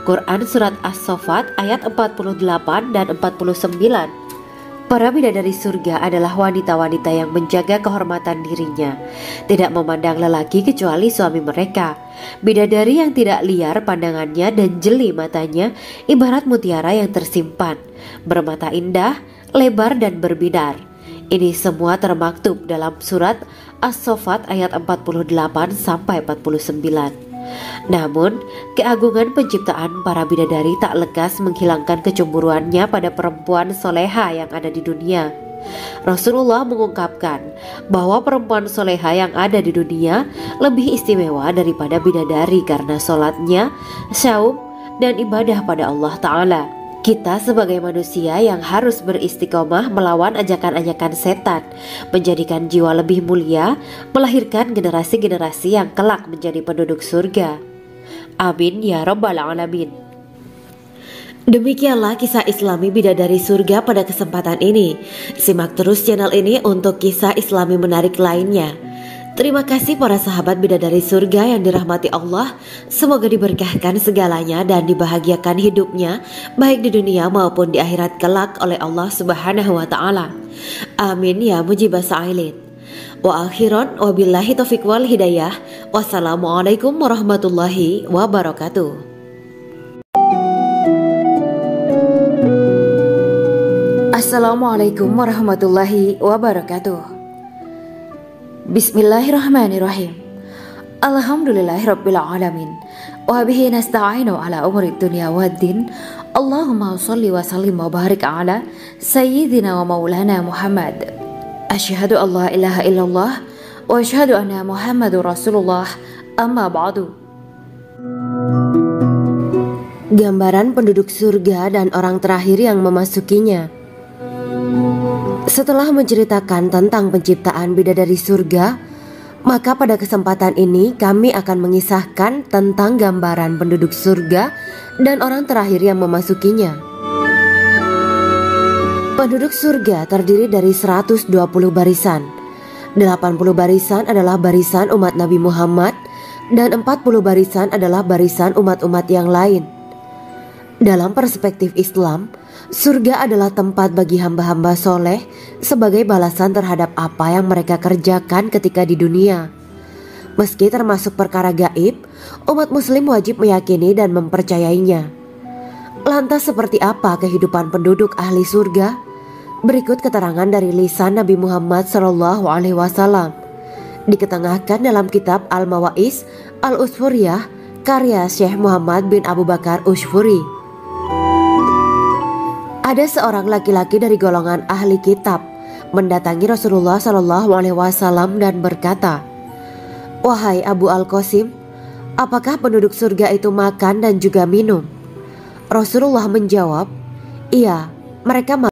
Quran Surat As-Saffat ayat 48 dan 49. Para bidadari surga adalah wanita-wanita yang menjaga kehormatan dirinya, tidak memandang lelaki kecuali suami mereka. Bidadari yang tidak liar pandangannya dan jeli matanya ibarat mutiara yang tersimpan, bermata indah, lebar dan berbinar. Ini semua termaktub dalam Surat As-Saffat ayat 48-49. Namun, keagungan penciptaan para bidadari tak lekas menghilangkan kecemburuannya pada perempuan soleha yang ada di dunia. Rasulullah mengungkapkan bahwa perempuan soleha yang ada di dunia lebih istimewa daripada bidadari karena sholatnya, syaum, dan ibadah pada Allah Ta'ala. Kita sebagai manusia yang harus beristiqomah melawan ajakan-ajakan setan, menjadikan jiwa lebih mulia, melahirkan generasi-generasi yang kelak menjadi penduduk surga. Amin ya rabbal alamin. Demikianlah kisah Islami bidadari surga pada kesempatan ini. Simak terus channel ini untuk kisah Islami menarik lainnya. Terima kasih para sahabat bidadari surga yang dirahmati Allah. Semoga diberkahkan segalanya dan dibahagiakan hidupnya, baik di dunia maupun di akhirat kelak oleh Allah Subhanahu wa Ta'ala. Amin ya mujibah sa'ilin. Wa akhiran wabillahi taufiq wal hidayah. Wassalamualaikum warahmatullahi wabarakatuh. Assalamualaikum warahmatullahi wabarakatuh. Bismillahirrahmanirrahim. Alhamdulillahirabbil alamin. Wa bihi nasta'inu ala umuri dunya waddin. Allahumma shalli wa sallim wa barik ala sayyidina wa maulana Muhammad. Asyhadu an la ilaha illallah wa asyhadu anna Muhammadur Rasulullah. Amma ba'du. Gambaran penduduk surga dan orang terakhir yang memasukinya. Setelah menceritakan tentang penciptaan bidadari surga, maka pada kesempatan ini kami akan mengisahkan tentang gambaran penduduk surga dan orang terakhir yang memasukinya. Penduduk surga terdiri dari 120 barisan. 80 barisan adalah barisan umat Nabi Muhammad dan 40 barisan adalah barisan umat-umat yang lain. Dalam perspektif Islam, surga adalah tempat bagi hamba-hamba soleh sebagai balasan terhadap apa yang mereka kerjakan ketika di dunia. Meski termasuk perkara gaib, umat muslim wajib meyakini dan mempercayainya. Lantas seperti apa kehidupan penduduk ahli surga? Berikut keterangan dari lisan Nabi Muhammad SAW. Diketengahkan dalam kitab Al-Mawa'is Al-Usfuriyah karya Syekh Muhammad bin Abu Bakar Ushfuri. Ada seorang laki-laki dari golongan ahli kitab mendatangi Rasulullah SAW dan berkata, "Wahai Abu Al-Qasim, apakah penduduk surga itu makan dan juga minum?" Rasulullah menjawab, "Iya, mereka makan